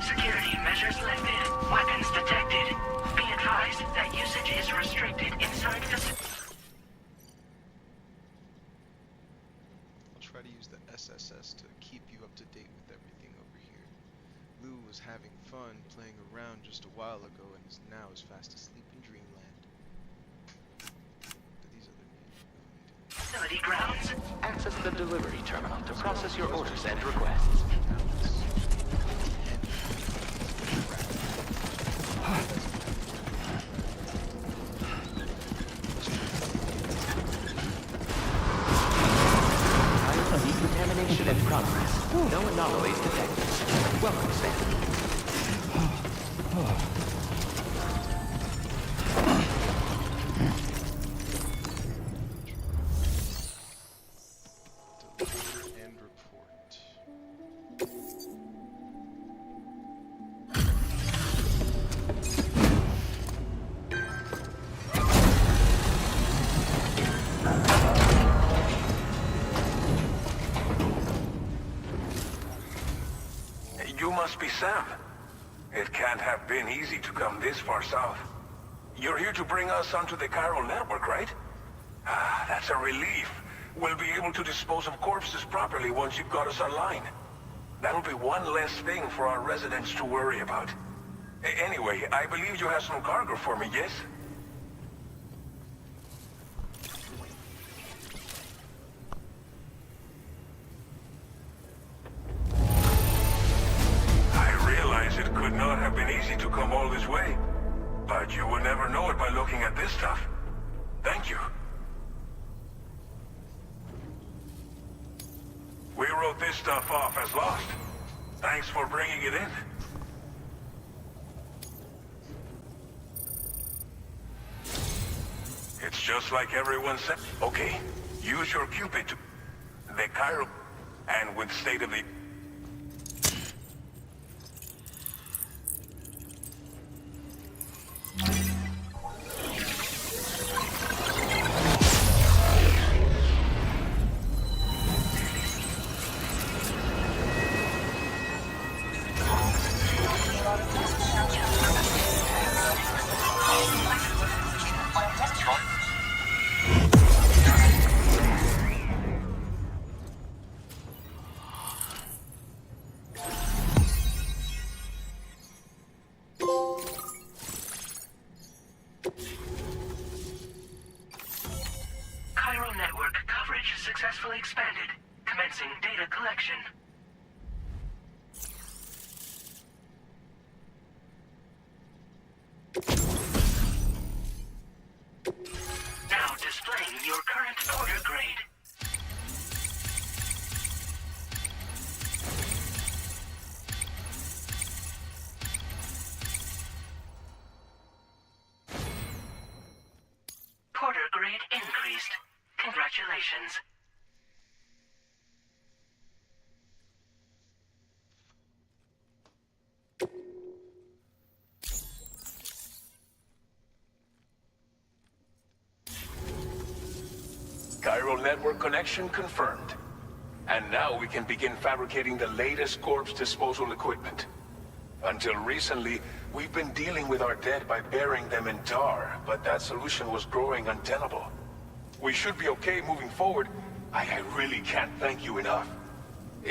Security measures lifted. Weapons detected. Be advised that usage is restricted inside the... I'll try to use the SSS to keep you up to date with everything over here. Lou was having fun playing around just a while ago and is now as fast asleep in dreamland. But these other Facility grounds. Access the delivery terminal to process your orders and requests. Decontamination in progress. No anomalies detected. Welcome, Sam. deliver and report. You must be Sam. It can't have been easy to come this far south. You're here to bring us onto the chiral network, right? Ah, that's a relief. We'll be able to dispose of corpses properly once you've got us online. That'll be one less thing for our residents to worry about. Anyway, I believe you have some cargo for me, yes? I realize it could not have been easy to come all this way, but you will never know it by looking at this stuff. Thank you. We wrote this stuff off as lost. Thanks for bringing it in. It's just like everyone said. Okay, use your Cupid to... the chiral... and with state of the... Chiral network coverage successfully expanded. Commencing data collection. Now displaying your current order grade. Porter grade increased. Congratulations. Chiral network connection confirmed. And now we can begin fabricating the latest corpse disposal equipment. Until recently, we've been dealing with our dead by burying them in tar, but that solution was growing untenable. We should be okay moving forward. I really can't thank you enough.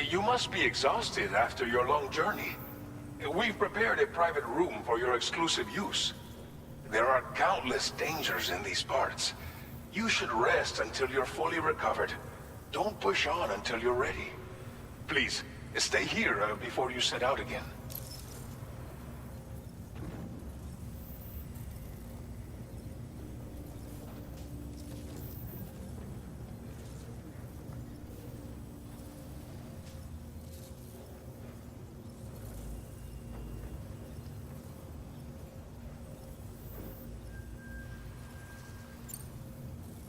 You must be exhausted after your long journey. We've prepared a private room for your exclusive use. There are countless dangers in these parts. You should rest until you're fully recovered. Don't push on until you're ready. Please, stay here before you set out again.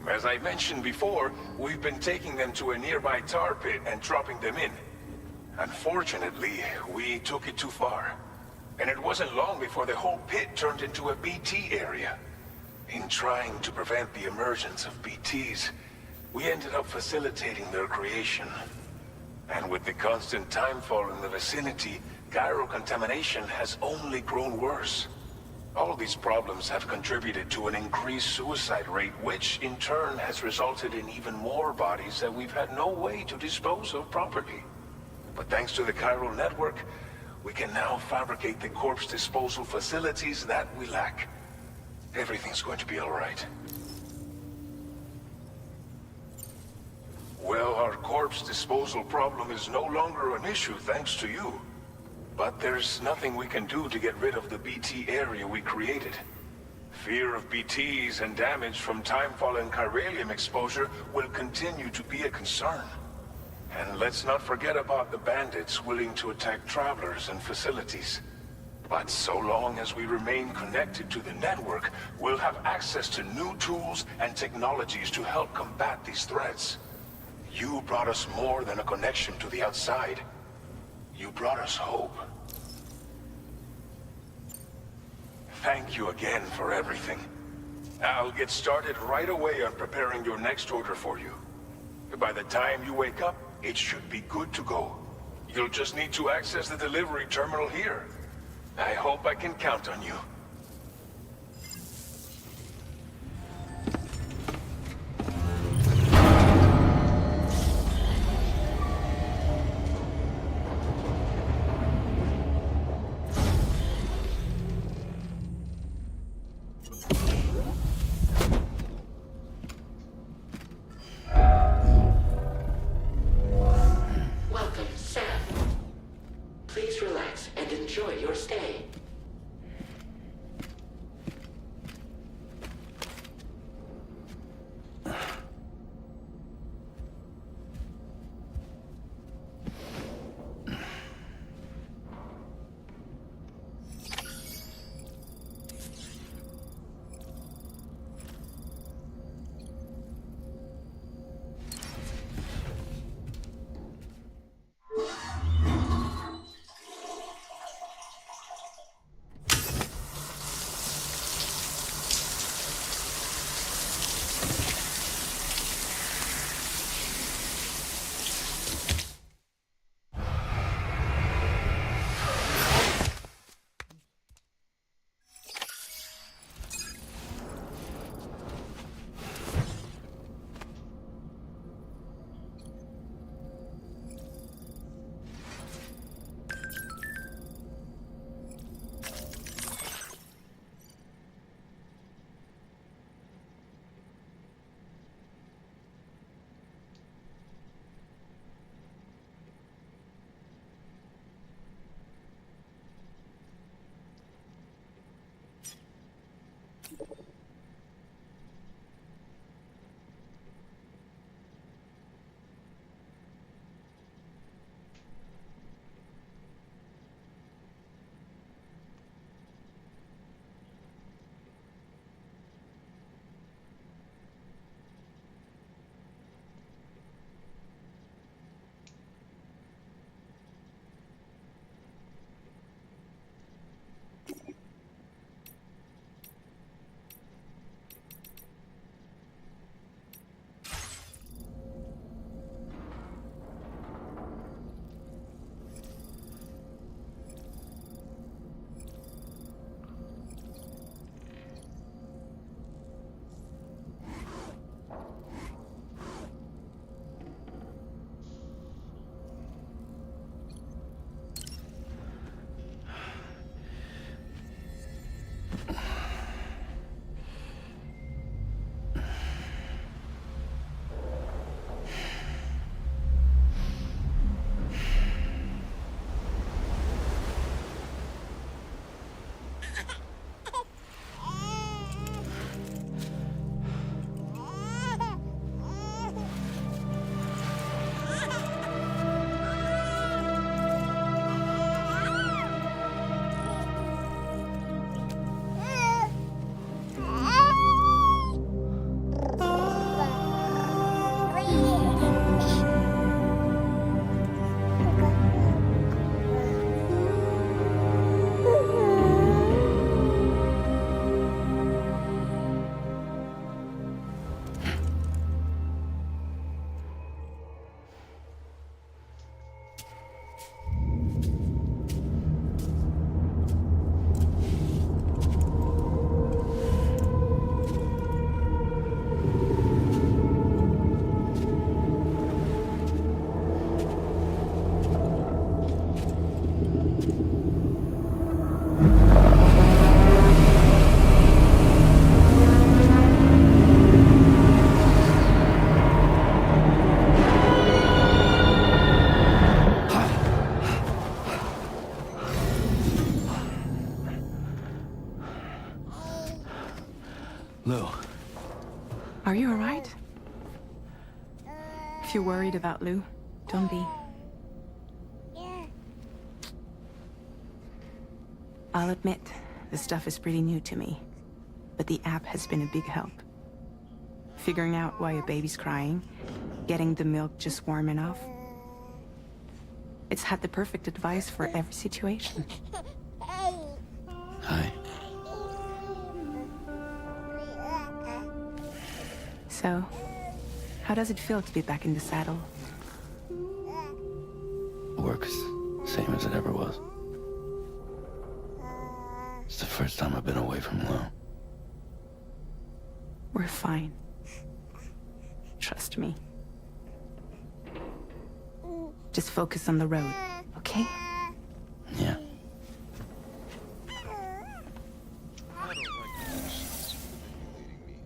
As I mentioned before, we've been taking them to a nearby tar pit and dropping them in. Unfortunately, we took it too far. And it wasn't long before the whole pit turned into a BT area. In trying to prevent the emergence of BTs, we ended up facilitating their creation. And with the constant timefall in the vicinity, gyro contamination has only grown worse. All these problems have contributed to an increased suicide rate, which in turn has resulted in even more bodies that we've had no way to dispose of properly. But thanks to the chiral network, we can now fabricate the corpse disposal facilities that we lack. Everything's going to be all right. Well, our corpse disposal problem is no longer an issue thanks to you. But there's nothing we can do to get rid of the BT area we created. Fear of BTs and damage from timefall and chiralium exposure will continue to be a concern. And let's not forget about the bandits willing to attack travelers and facilities. But so long as we remain connected to the network, we'll have access to new tools and technologies to help combat these threats. You brought us more than a connection to the outside. You brought us hope. Thank you again for everything. I'll get started right away on preparing your next order for you. By the time you wake up, it should be good to go. You'll just need to access the delivery terminal here. I hope I can count on you. Welcome, Sam. Please relax and enjoy your stay. If you're worried about Lou, don't be. I'll admit, this stuff is pretty new to me, but the app has been a big help. Figuring out why a baby's crying, getting the milk just warm enough. It's had the perfect advice for every situation. Hi. So, how does it feel to be back in the saddle? Works same as it ever was. It's the first time I've been away from Lou. We're fine. Trust me. Just focus on the road, okay? Yeah. I don't like how she's manipulating me.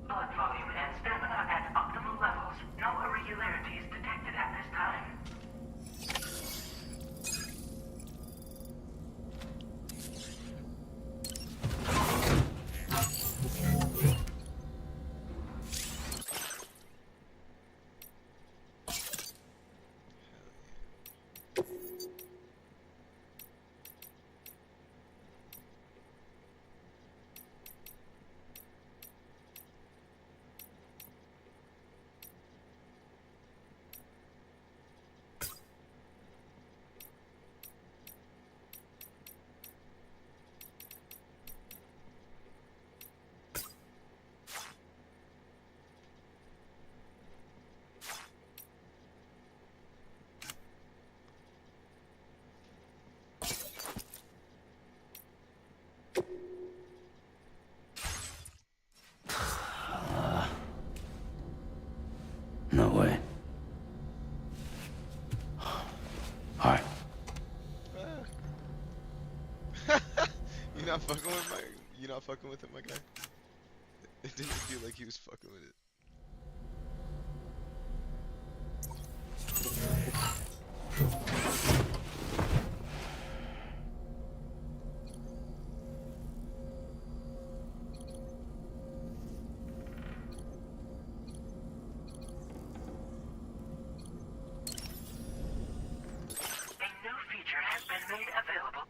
Blood volume and stamina at optimal levels. No irregularities detected at this time. No way. Alright. You not fucking with my? You not fucking with it, my guy? It didn't feel like he was fucking with it. A new feature has been made available.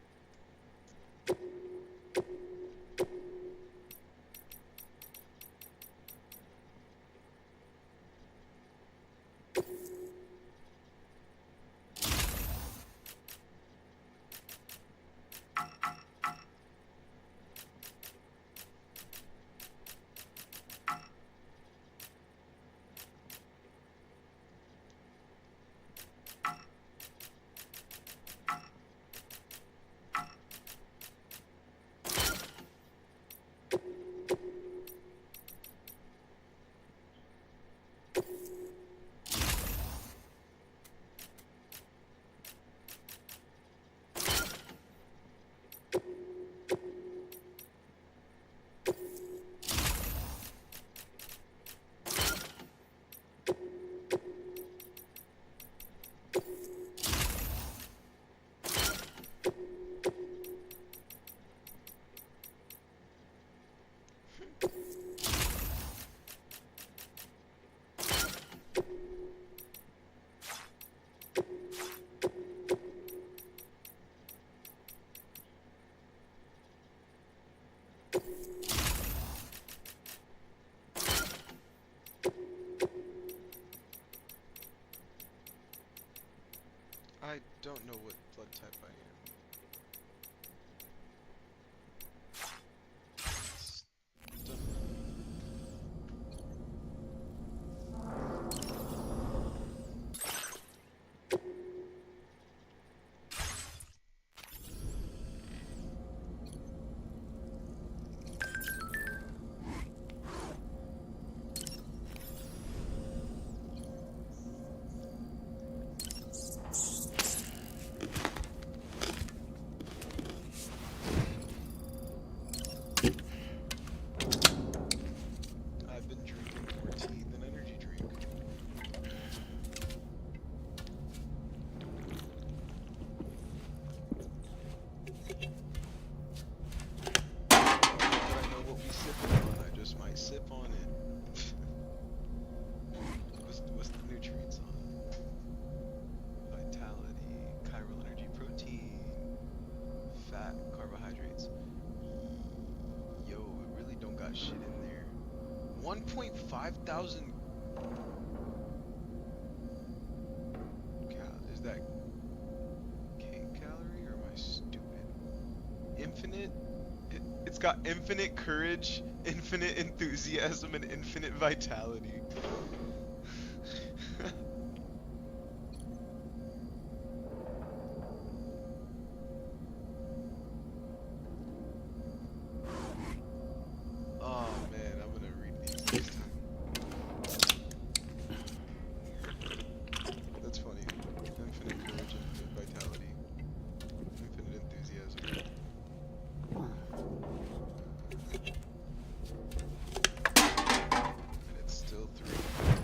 I don't know what blood type I am. Don't know. 1.5 thousand. Is that calorie or am I stupid? Infinite? It's got infinite courage, infinite enthusiasm, and infinite vitality. Oh man, I'm gonna read these next time. That's funny. Infinite courage, infinite vitality, infinite enthusiasm. And it's still 3.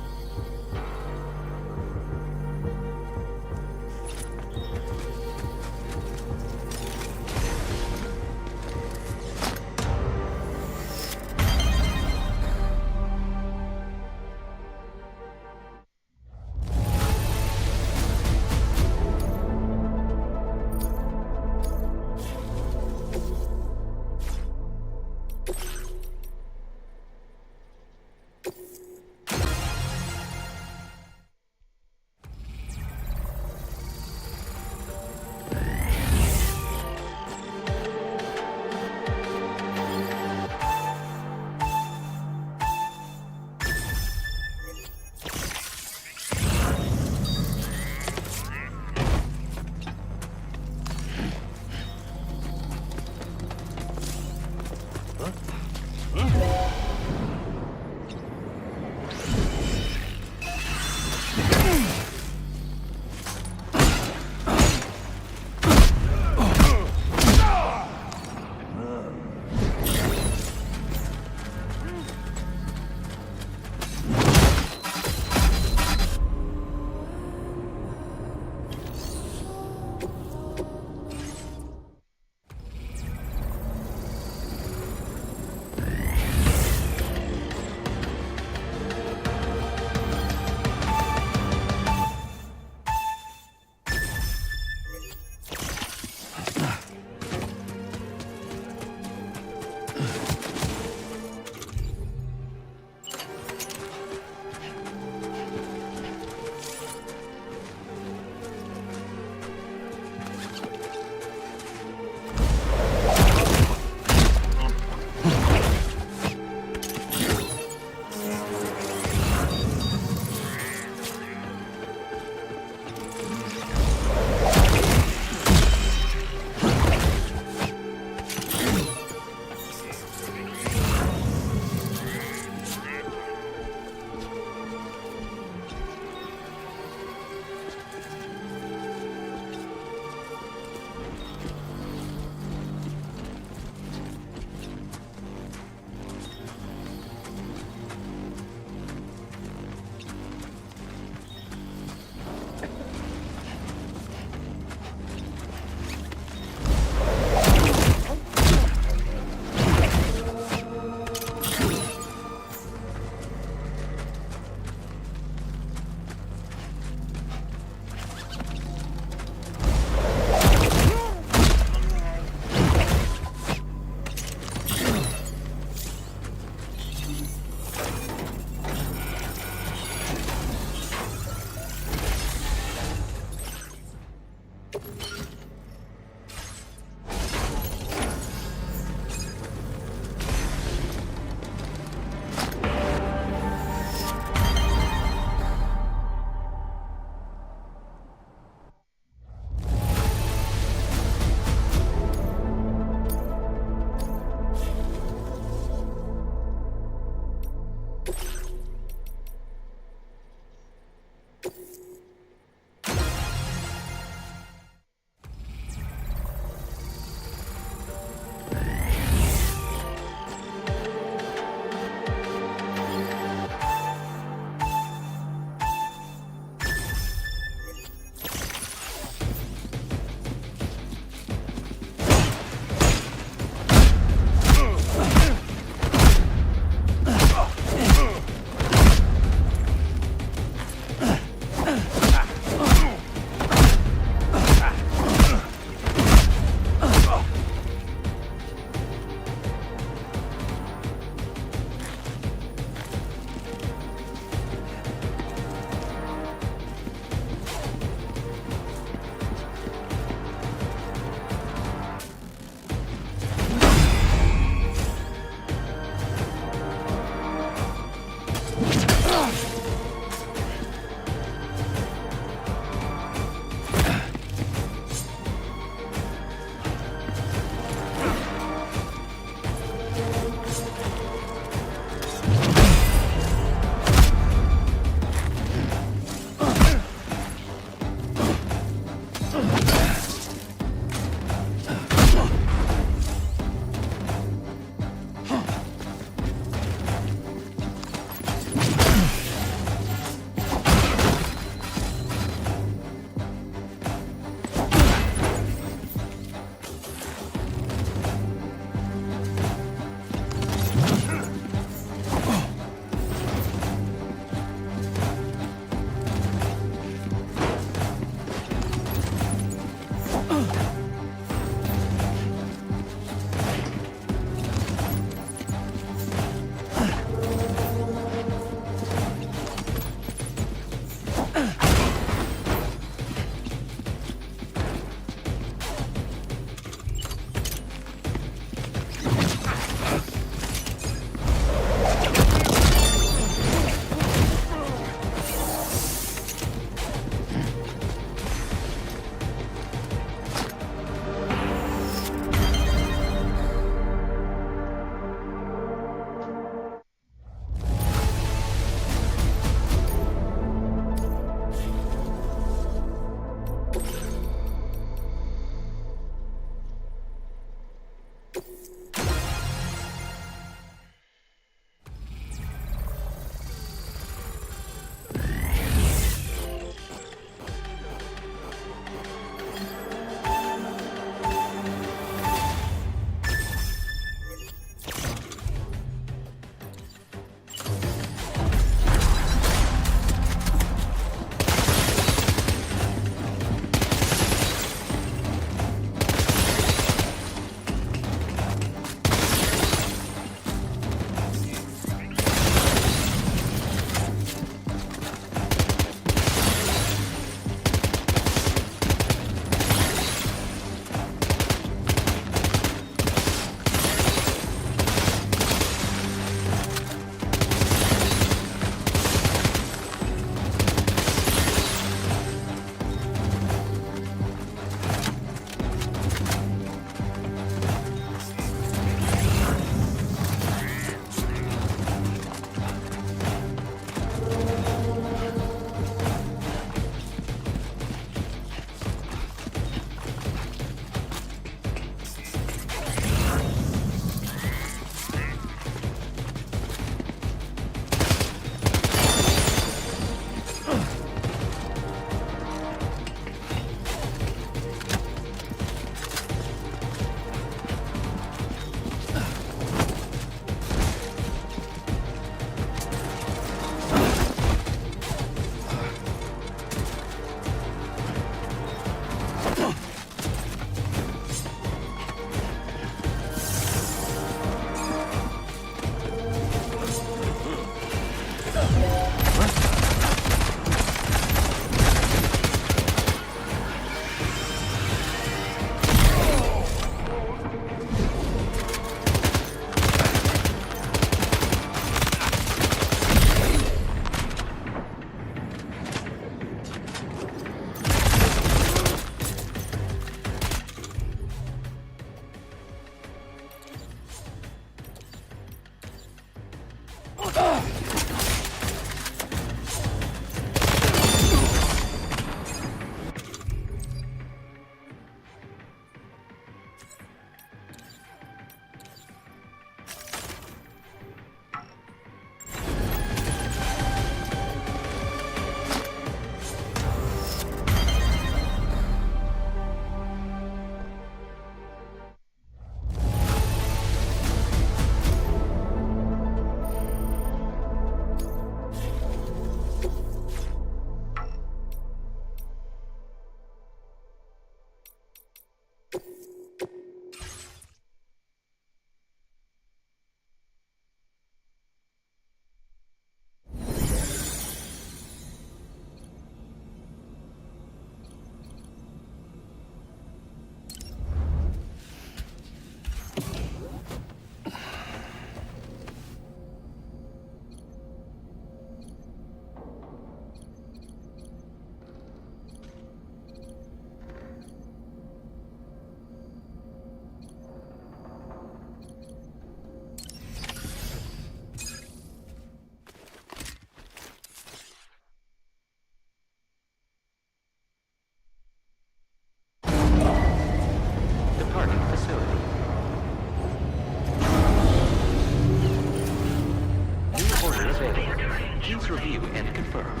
Please review and confirm.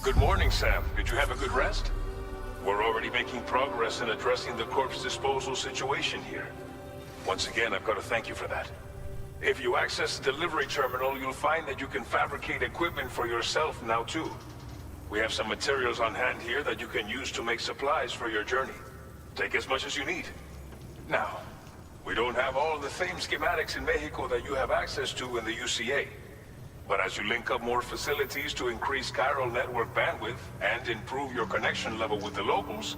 Good morning, Sam. Did you have a good rest? We're already making progress in addressing the corpse disposal situation here. Once again, I've got to thank you for that. If you access the delivery terminal, you'll find that you can fabricate equipment for yourself now too. We have some materials on hand here that you can use to make supplies for your journey. Take as much as you need. Now, We don't have all the same schematics in Mexico that you have access to in the UCA. But as you link up more facilities to increase chiral network bandwidth and improve your connection level with the locals,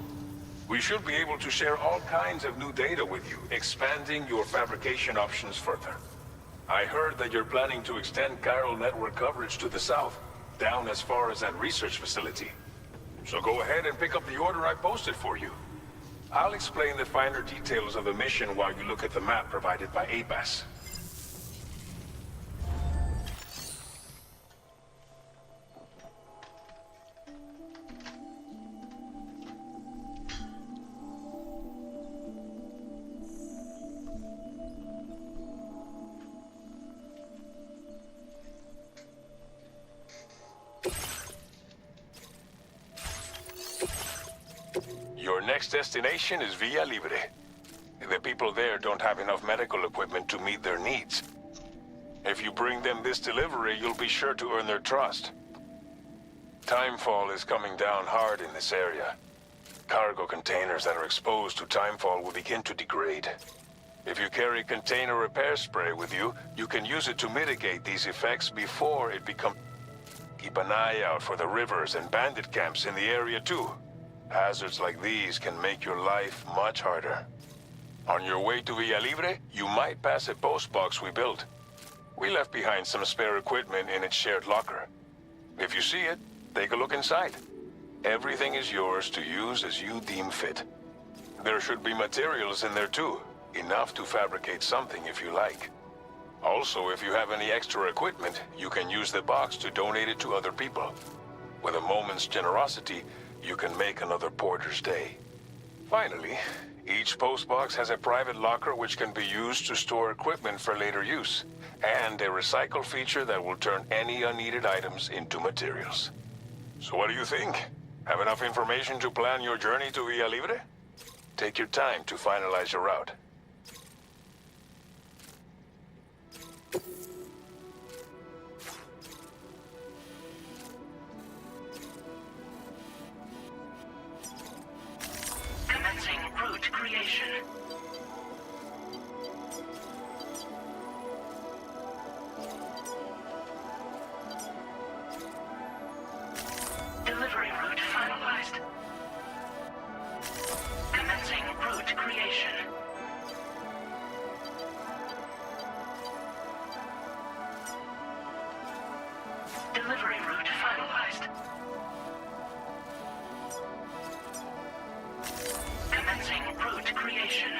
we should be able to share all kinds of new data with you, expanding your fabrication options further. I heard that you're planning to extend chiral network coverage to the south, down as far as that research facility. So go ahead and pick up the order I posted for you. I'll explain the finer details of the mission while you look at the map provided by ABAS. Your next destination is Villa Libre. The people there don't have enough medical equipment to meet their needs. If you bring them this delivery, you'll be sure to earn their trust. Timefall is coming down hard in this area. Cargo containers that are exposed to timefall will begin to degrade. If you carry container repair spray with you, you can use it to mitigate these effects before it becomes... Keep an eye out for the rivers and bandit camps in the area too. Hazards like these can make your life much harder. On your way to Villa Libre, you might pass a post box we built. We left behind some spare equipment in its shared locker. If you see it, take a look inside. Everything is yours to use as you deem fit. There should be materials in there too, enough to fabricate something if you like. Also, if you have any extra equipment, you can use the box to donate it to other people. With a moment's generosity, you can make another porter's day. Finally, each postbox has a private locker which can be used to store equipment for later use, and a recycle feature that will turn any unneeded items into materials. So what do you think? Have enough information to plan your journey to Villa Libre? Take your time to finalize your route. Commencing route creation. Delivery route finalized. Commencing route creation. Delivery route finalized. Commencing route creation.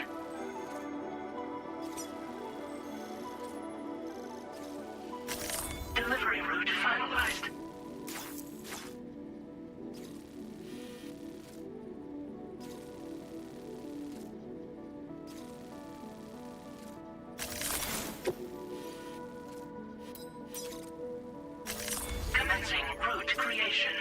Delivery route finalized. Commencing route creation.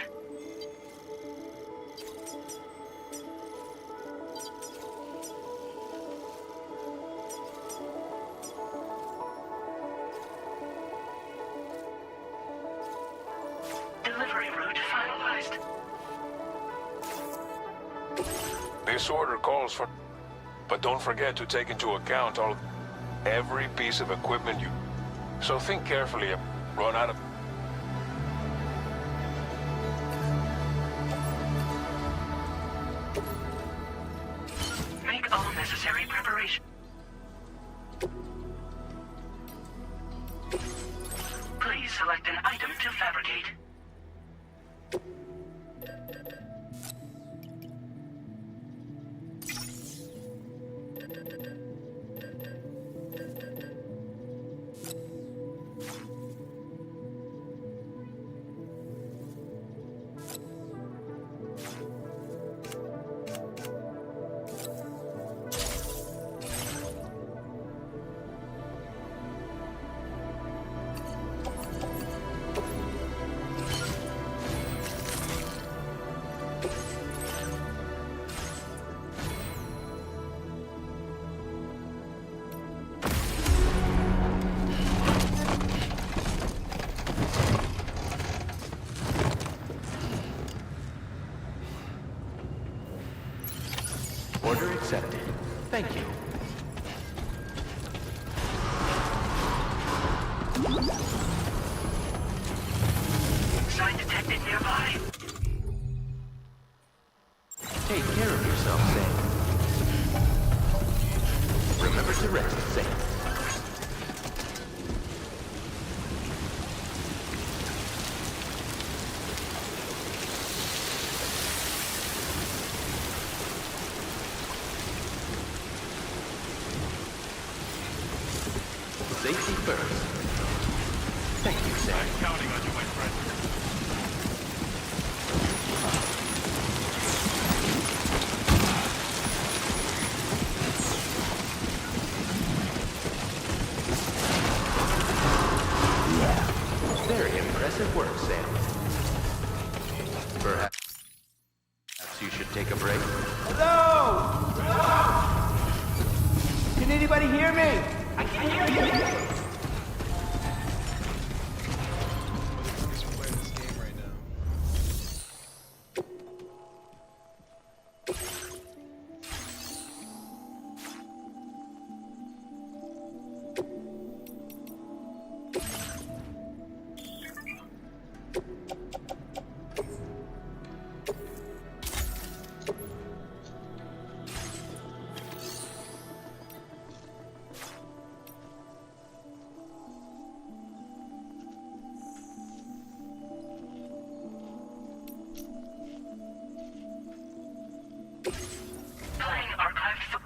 Delivery route finalized. This order calls for... But don't forget to take into account every piece of equipment you... So think carefully. Run out of... Make all necessary preparation. Please select an item to fabricate. Order accepted. Thank you. Sign detected nearby. Take care of yourself, Sam. Remember to rest, Sam. Safety first. Thank you, Sam. I'm counting on you, my friend. Very impressive work, Sam. Perhaps you should take a break. Hello! Can anybody hear me? Motherfuckers are playing this game right now. Playing archived footage.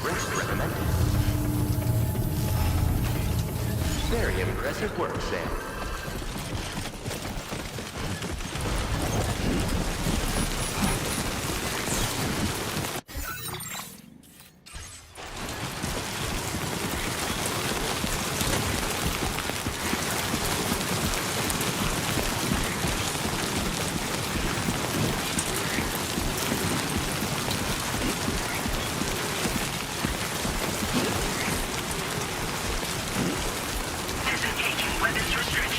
Rest recommended. Very impressive work, Sam. Disengaging weapons restricted.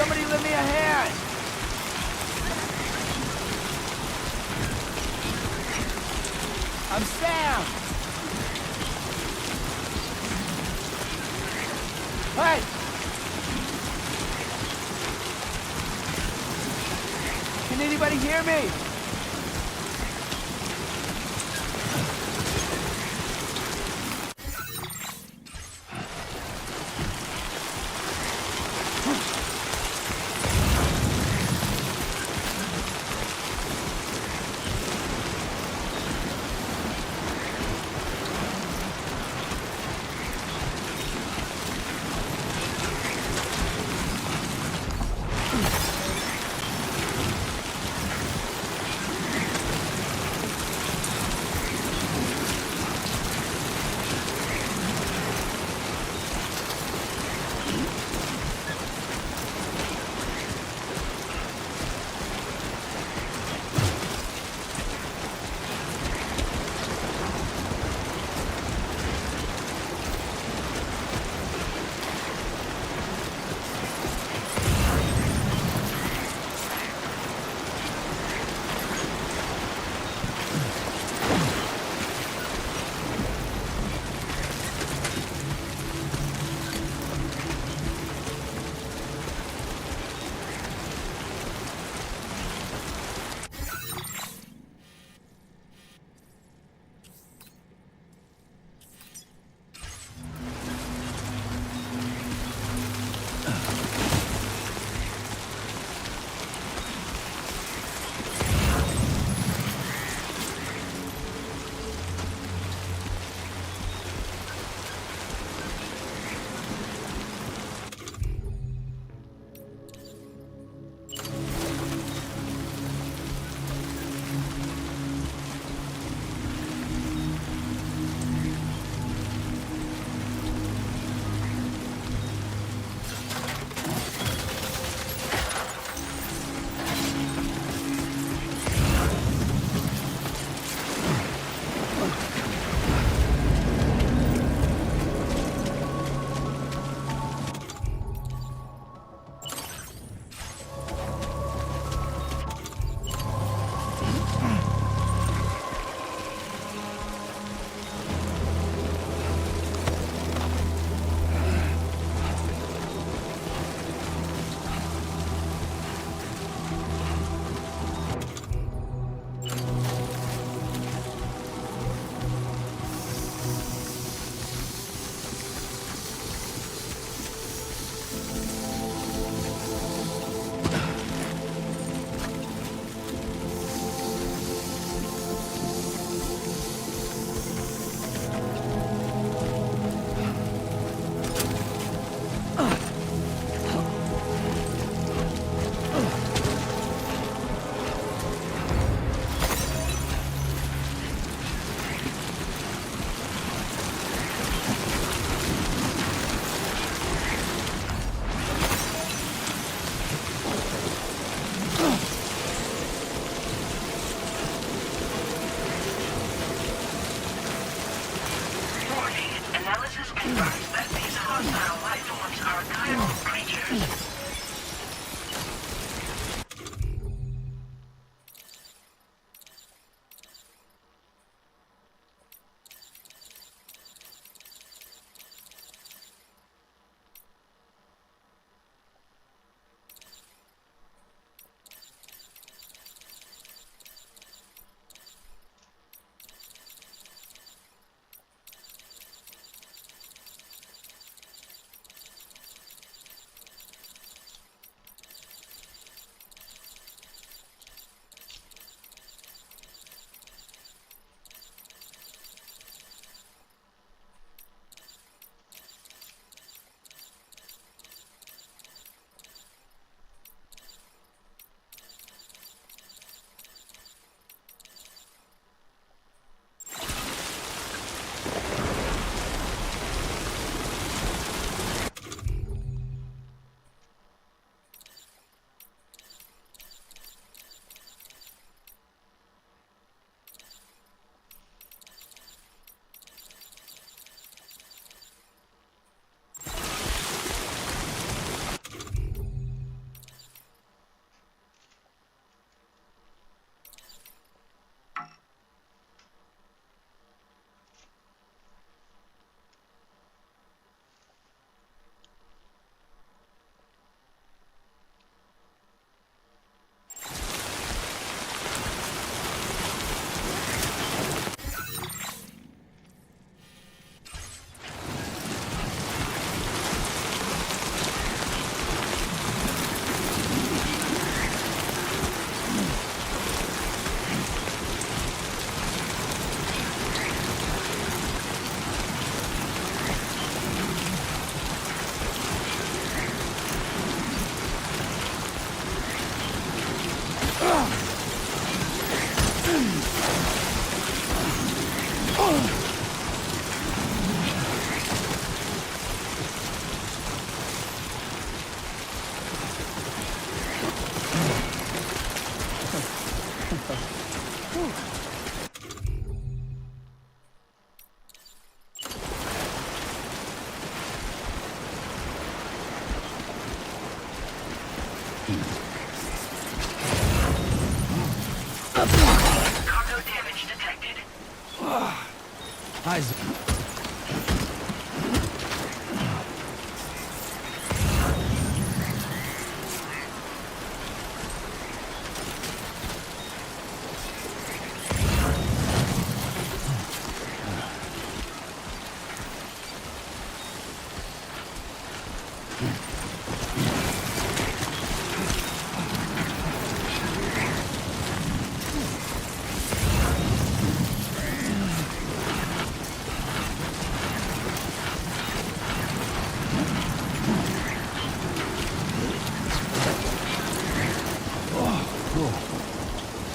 Somebody lend me a hand! I'm Sam! Hey! Can anybody hear me? Cargo damage detected. Eyes.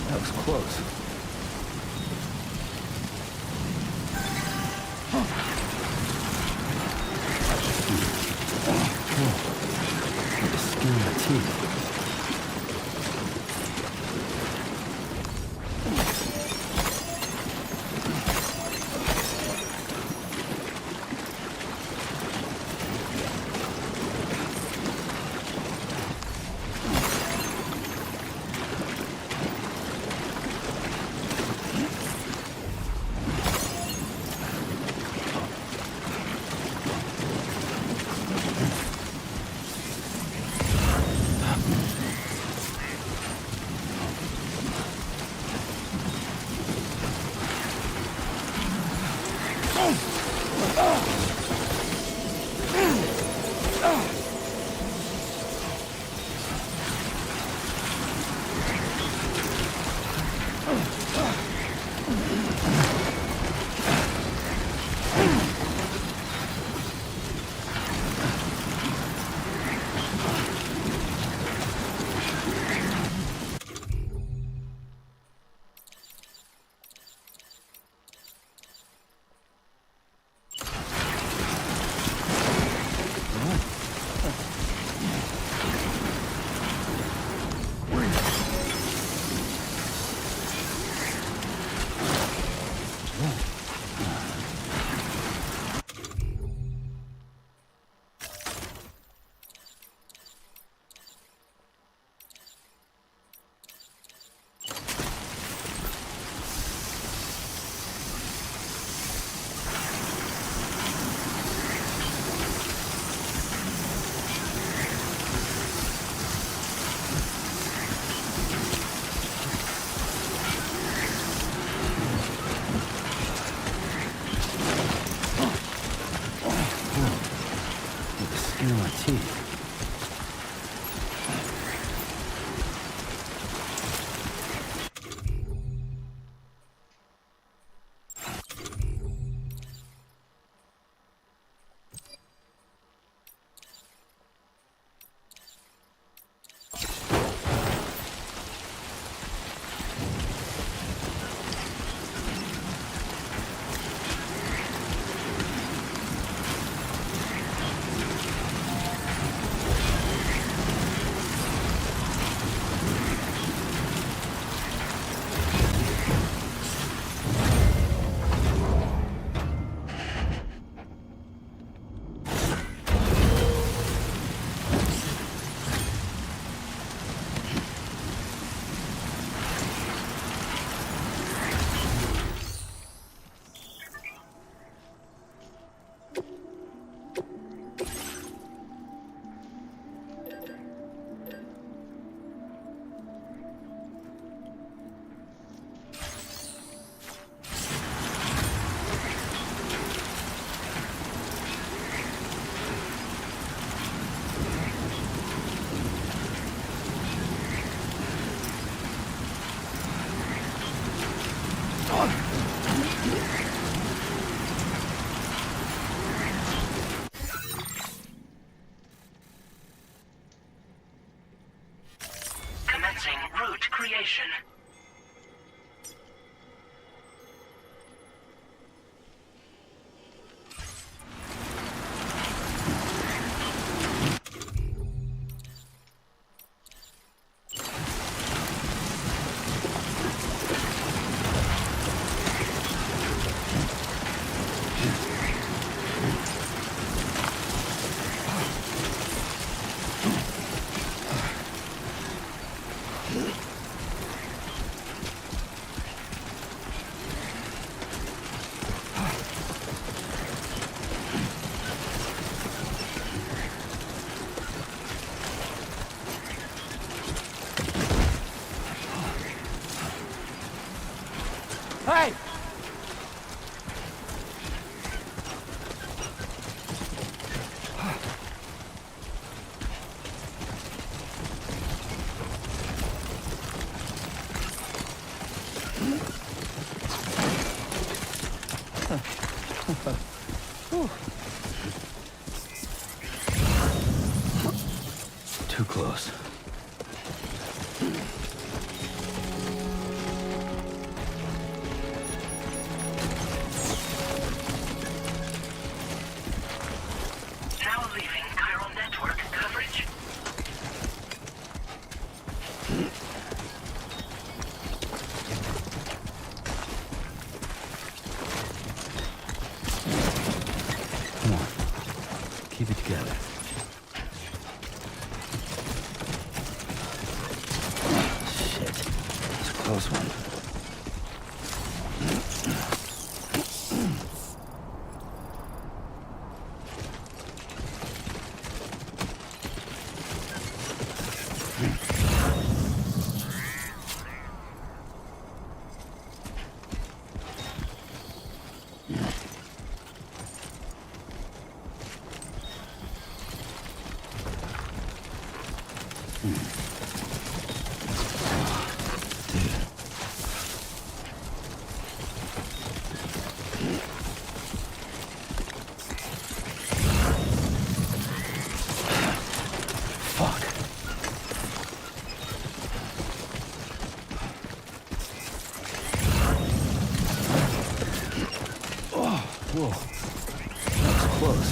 That was close. The skin of my teeth. My teeth. Commencing route creation. Hey! Too close. Now leaving chiral network coverage. Come on. Keep it together. Shit. It's a close one. Fuck. Oh, whoa. That was close.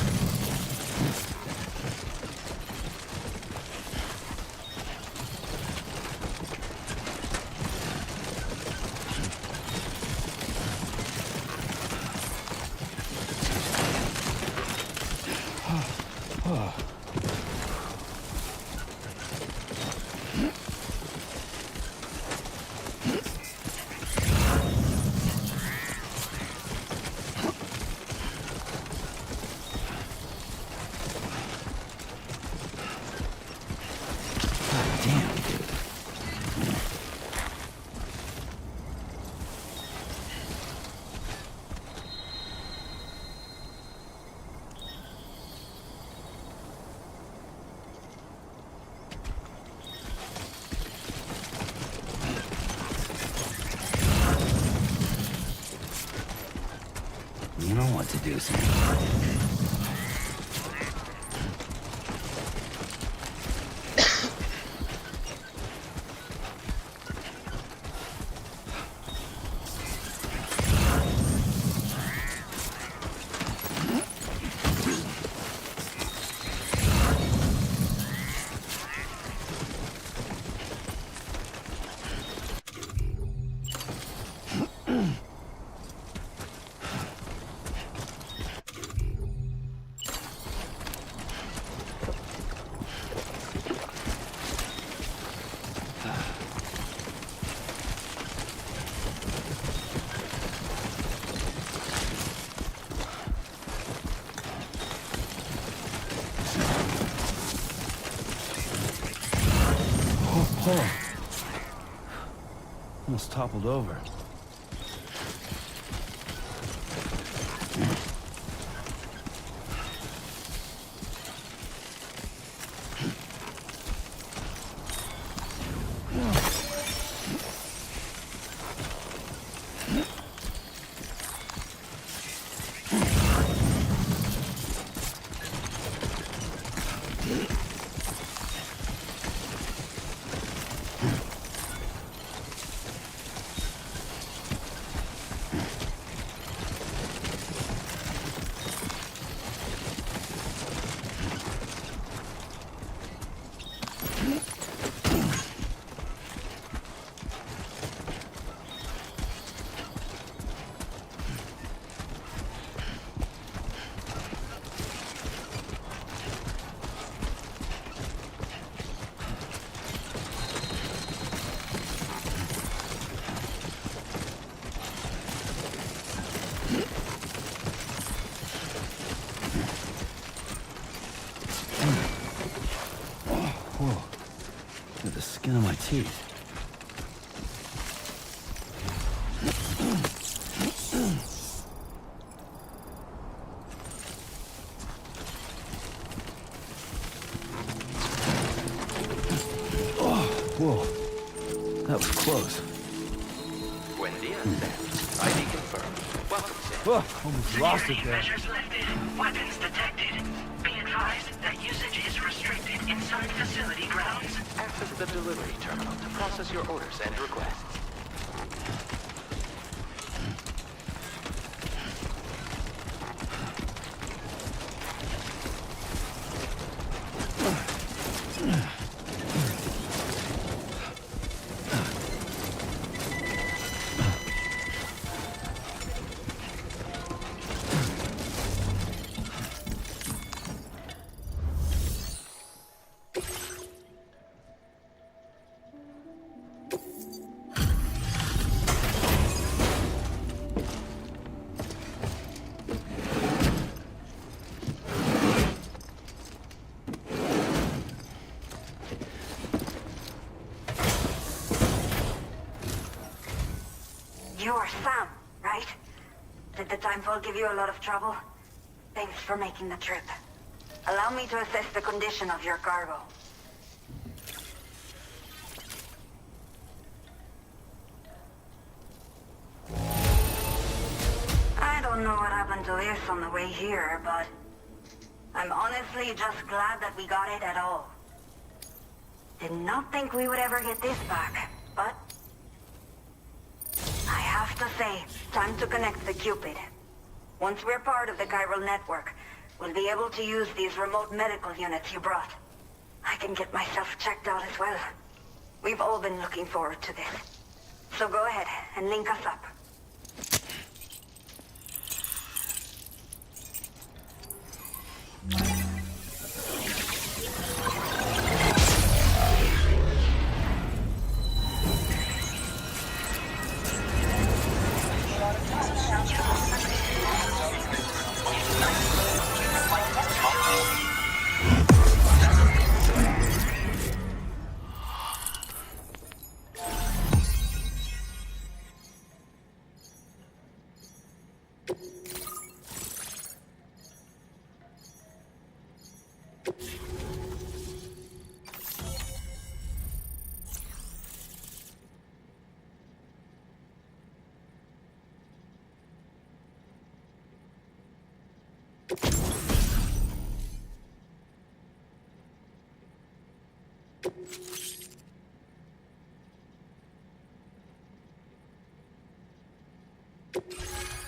Damn, dude. You know what to do, Sam. Oh. Almost toppled over. Whoa. With the skin on my teeth. Whoa. That was close. Buen dia, Sam. ID confirmed. Welcome, Sam. Oh, almost lost it Security there. measures lifted. Weapons detected. Be advised that usage is restricted inside facility grounds. Access the delivery terminal to process your orders and requests. You're Sam, right? Did the timefall give you a lot of trouble? Thanks for making the trip. Allow me to assess the condition of your cargo. I don't know what happened to this on the way here, but I'm honestly just glad that we got it at all. Did not think we would ever get this back, but I have to say, time to connect the Cupid. Once we're part of the chiral network, we'll be able to use these remote medical units you brought. I can get myself checked out as well. We've all been looking forward to this. So go ahead and link us up.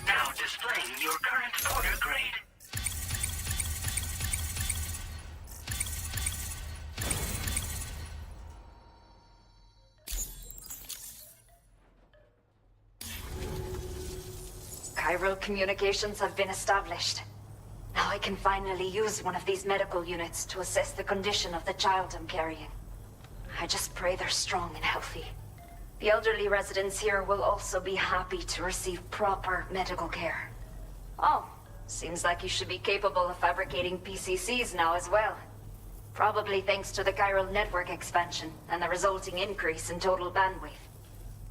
Now displaying your current order grade. Chiral communications have been established. Now I can finally use one of these medical units to assess the condition of the child I'm carrying. I just pray they're strong and healthy. The elderly residents here will also be happy to receive proper medical care. Oh, seems like you should be capable of fabricating PCCs now as well. Probably thanks to the chiral network expansion and the resulting increase in total bandwidth.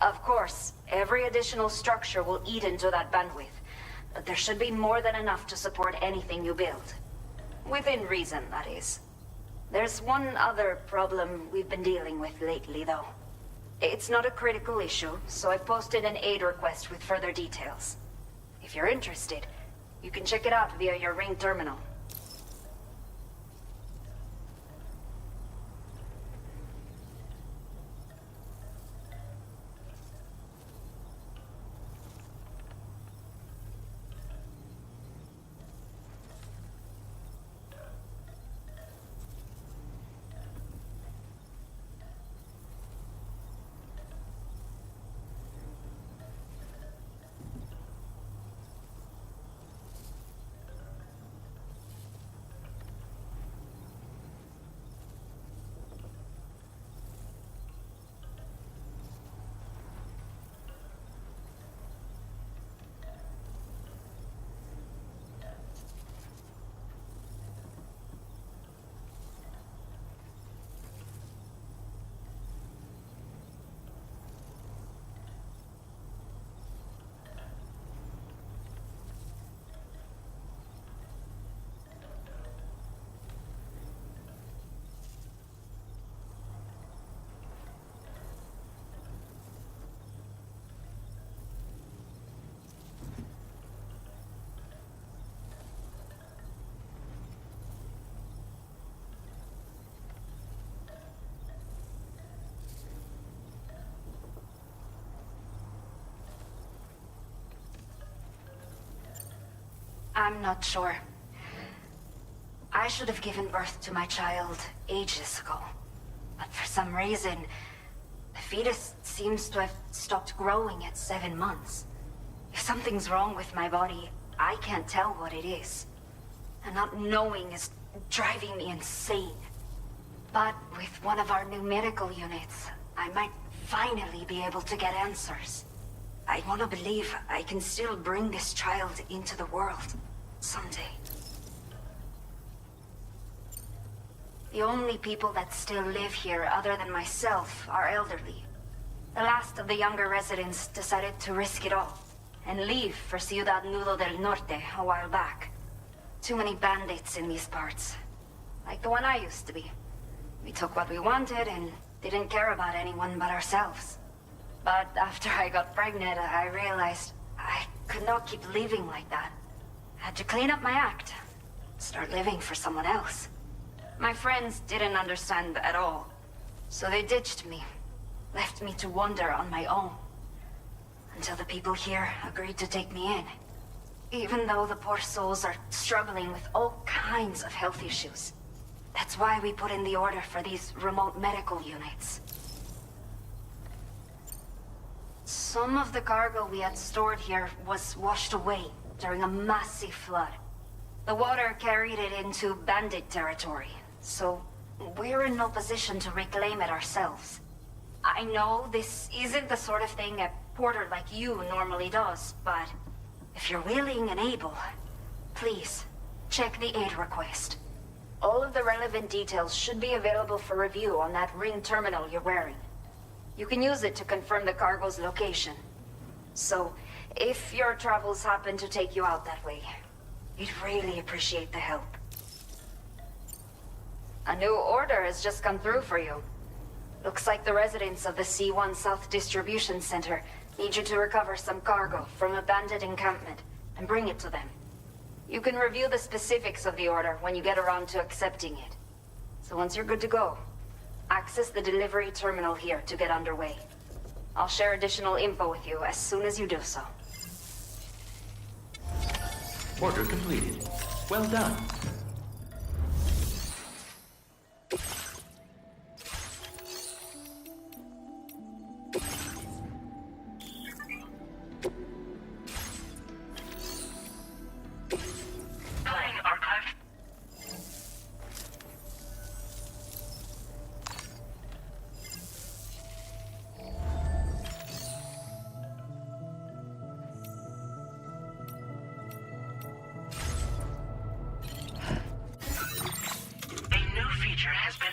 Of course, every additional structure will eat into that bandwidth, but there should be more than enough to support anything you build. Within reason, that is. There's one other problem we've been dealing with lately, though. It's not a critical issue, so I posted an aid request with further details. If you're interested, you can check it out via your Ring terminal. I'm not sure. I should have given birth to my child ages ago. But for some reason, the fetus seems to have stopped growing at 7 months. If something's wrong with my body, I can't tell what it is. And not knowing is driving me insane. But with one of our new medical units, I might finally be able to get answers. I want to believe I can still bring this child into the world someday. The only people that still live here other than myself are elderly. The last of the younger residents decided to risk it all and leave for Ciudad Nudo del Norte a while back. Too many bandits in these parts. Like the one I used to be. We took what we wanted and didn't care about anyone but ourselves. But after I got pregnant, I realized I could not keep living like that. I had to clean up my act. Start living for someone else. My friends didn't understand at all. So they ditched me. Left me to wander on my own. Until the people here agreed to take me in. Even though the poor souls are struggling with all kinds of health issues. That's why we put in the order for these remote medical units. Some of the cargo we had stored here was washed away during a massive flood. The water carried it into bandit territory, so we're in no position to reclaim it ourselves. I know this isn't the sort of thing a porter like you normally does, but if you're willing and able, please, check the aid request. All of the relevant details should be available for review on that ring terminal you're wearing. You can use it to confirm the cargo's location. So, if your travels happen to take you out that way, we'd really appreciate the help. A new order has just come through for you. Looks like the residents of the C1 South Distribution Center need you to recover some cargo from a bandit encampment and bring it to them. You can review the specifics of the order when you get around to accepting it. So once you're good to go, access the delivery terminal here to get underway. I'll share additional info with you as soon as you do so. Order completed. Well done. Playing archived. A new feature has been...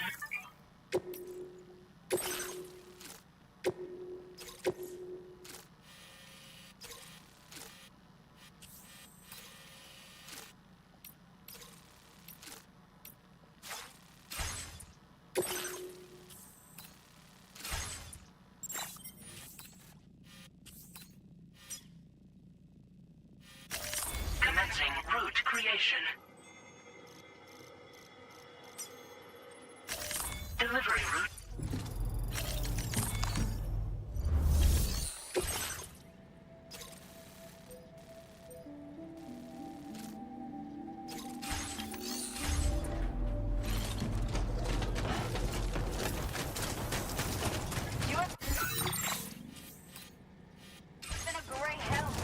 Commencing route creation. Delivery route. You have been a great help.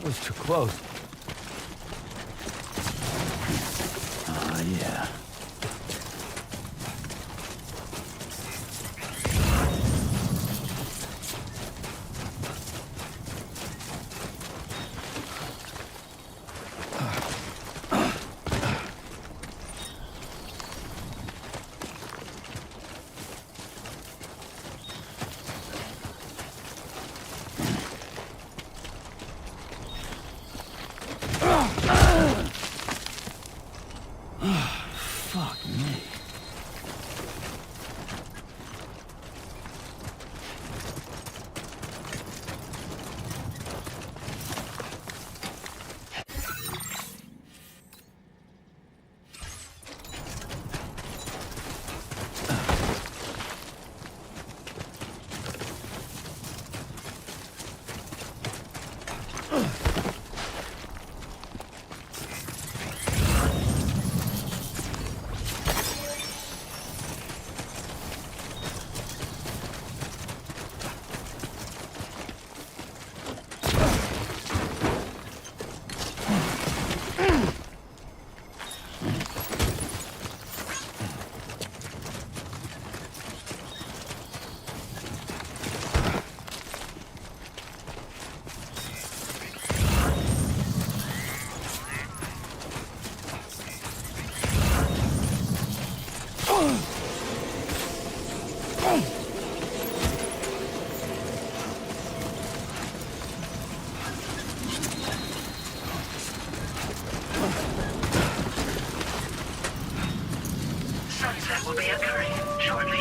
That was too close. Oh, yeah. be occurring shortly.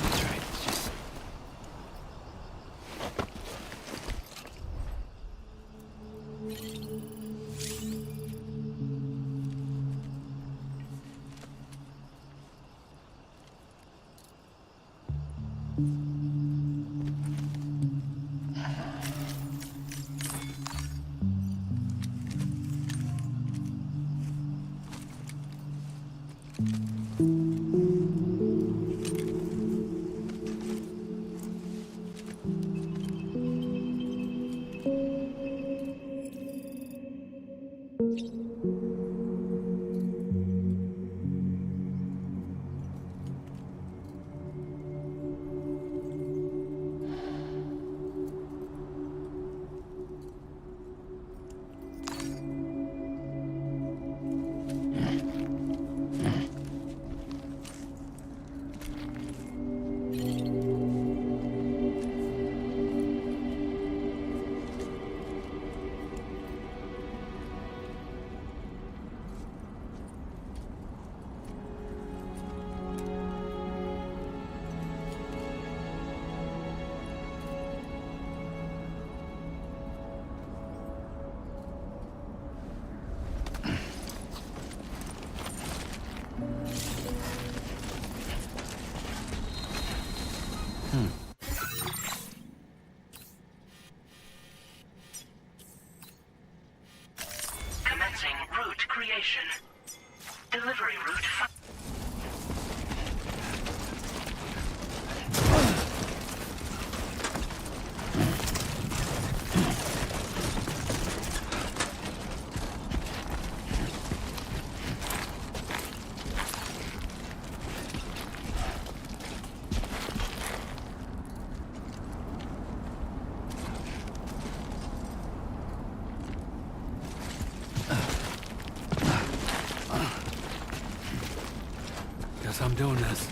That's right. Just... Commencing route creation. Delivery route. Guess I'm doing this.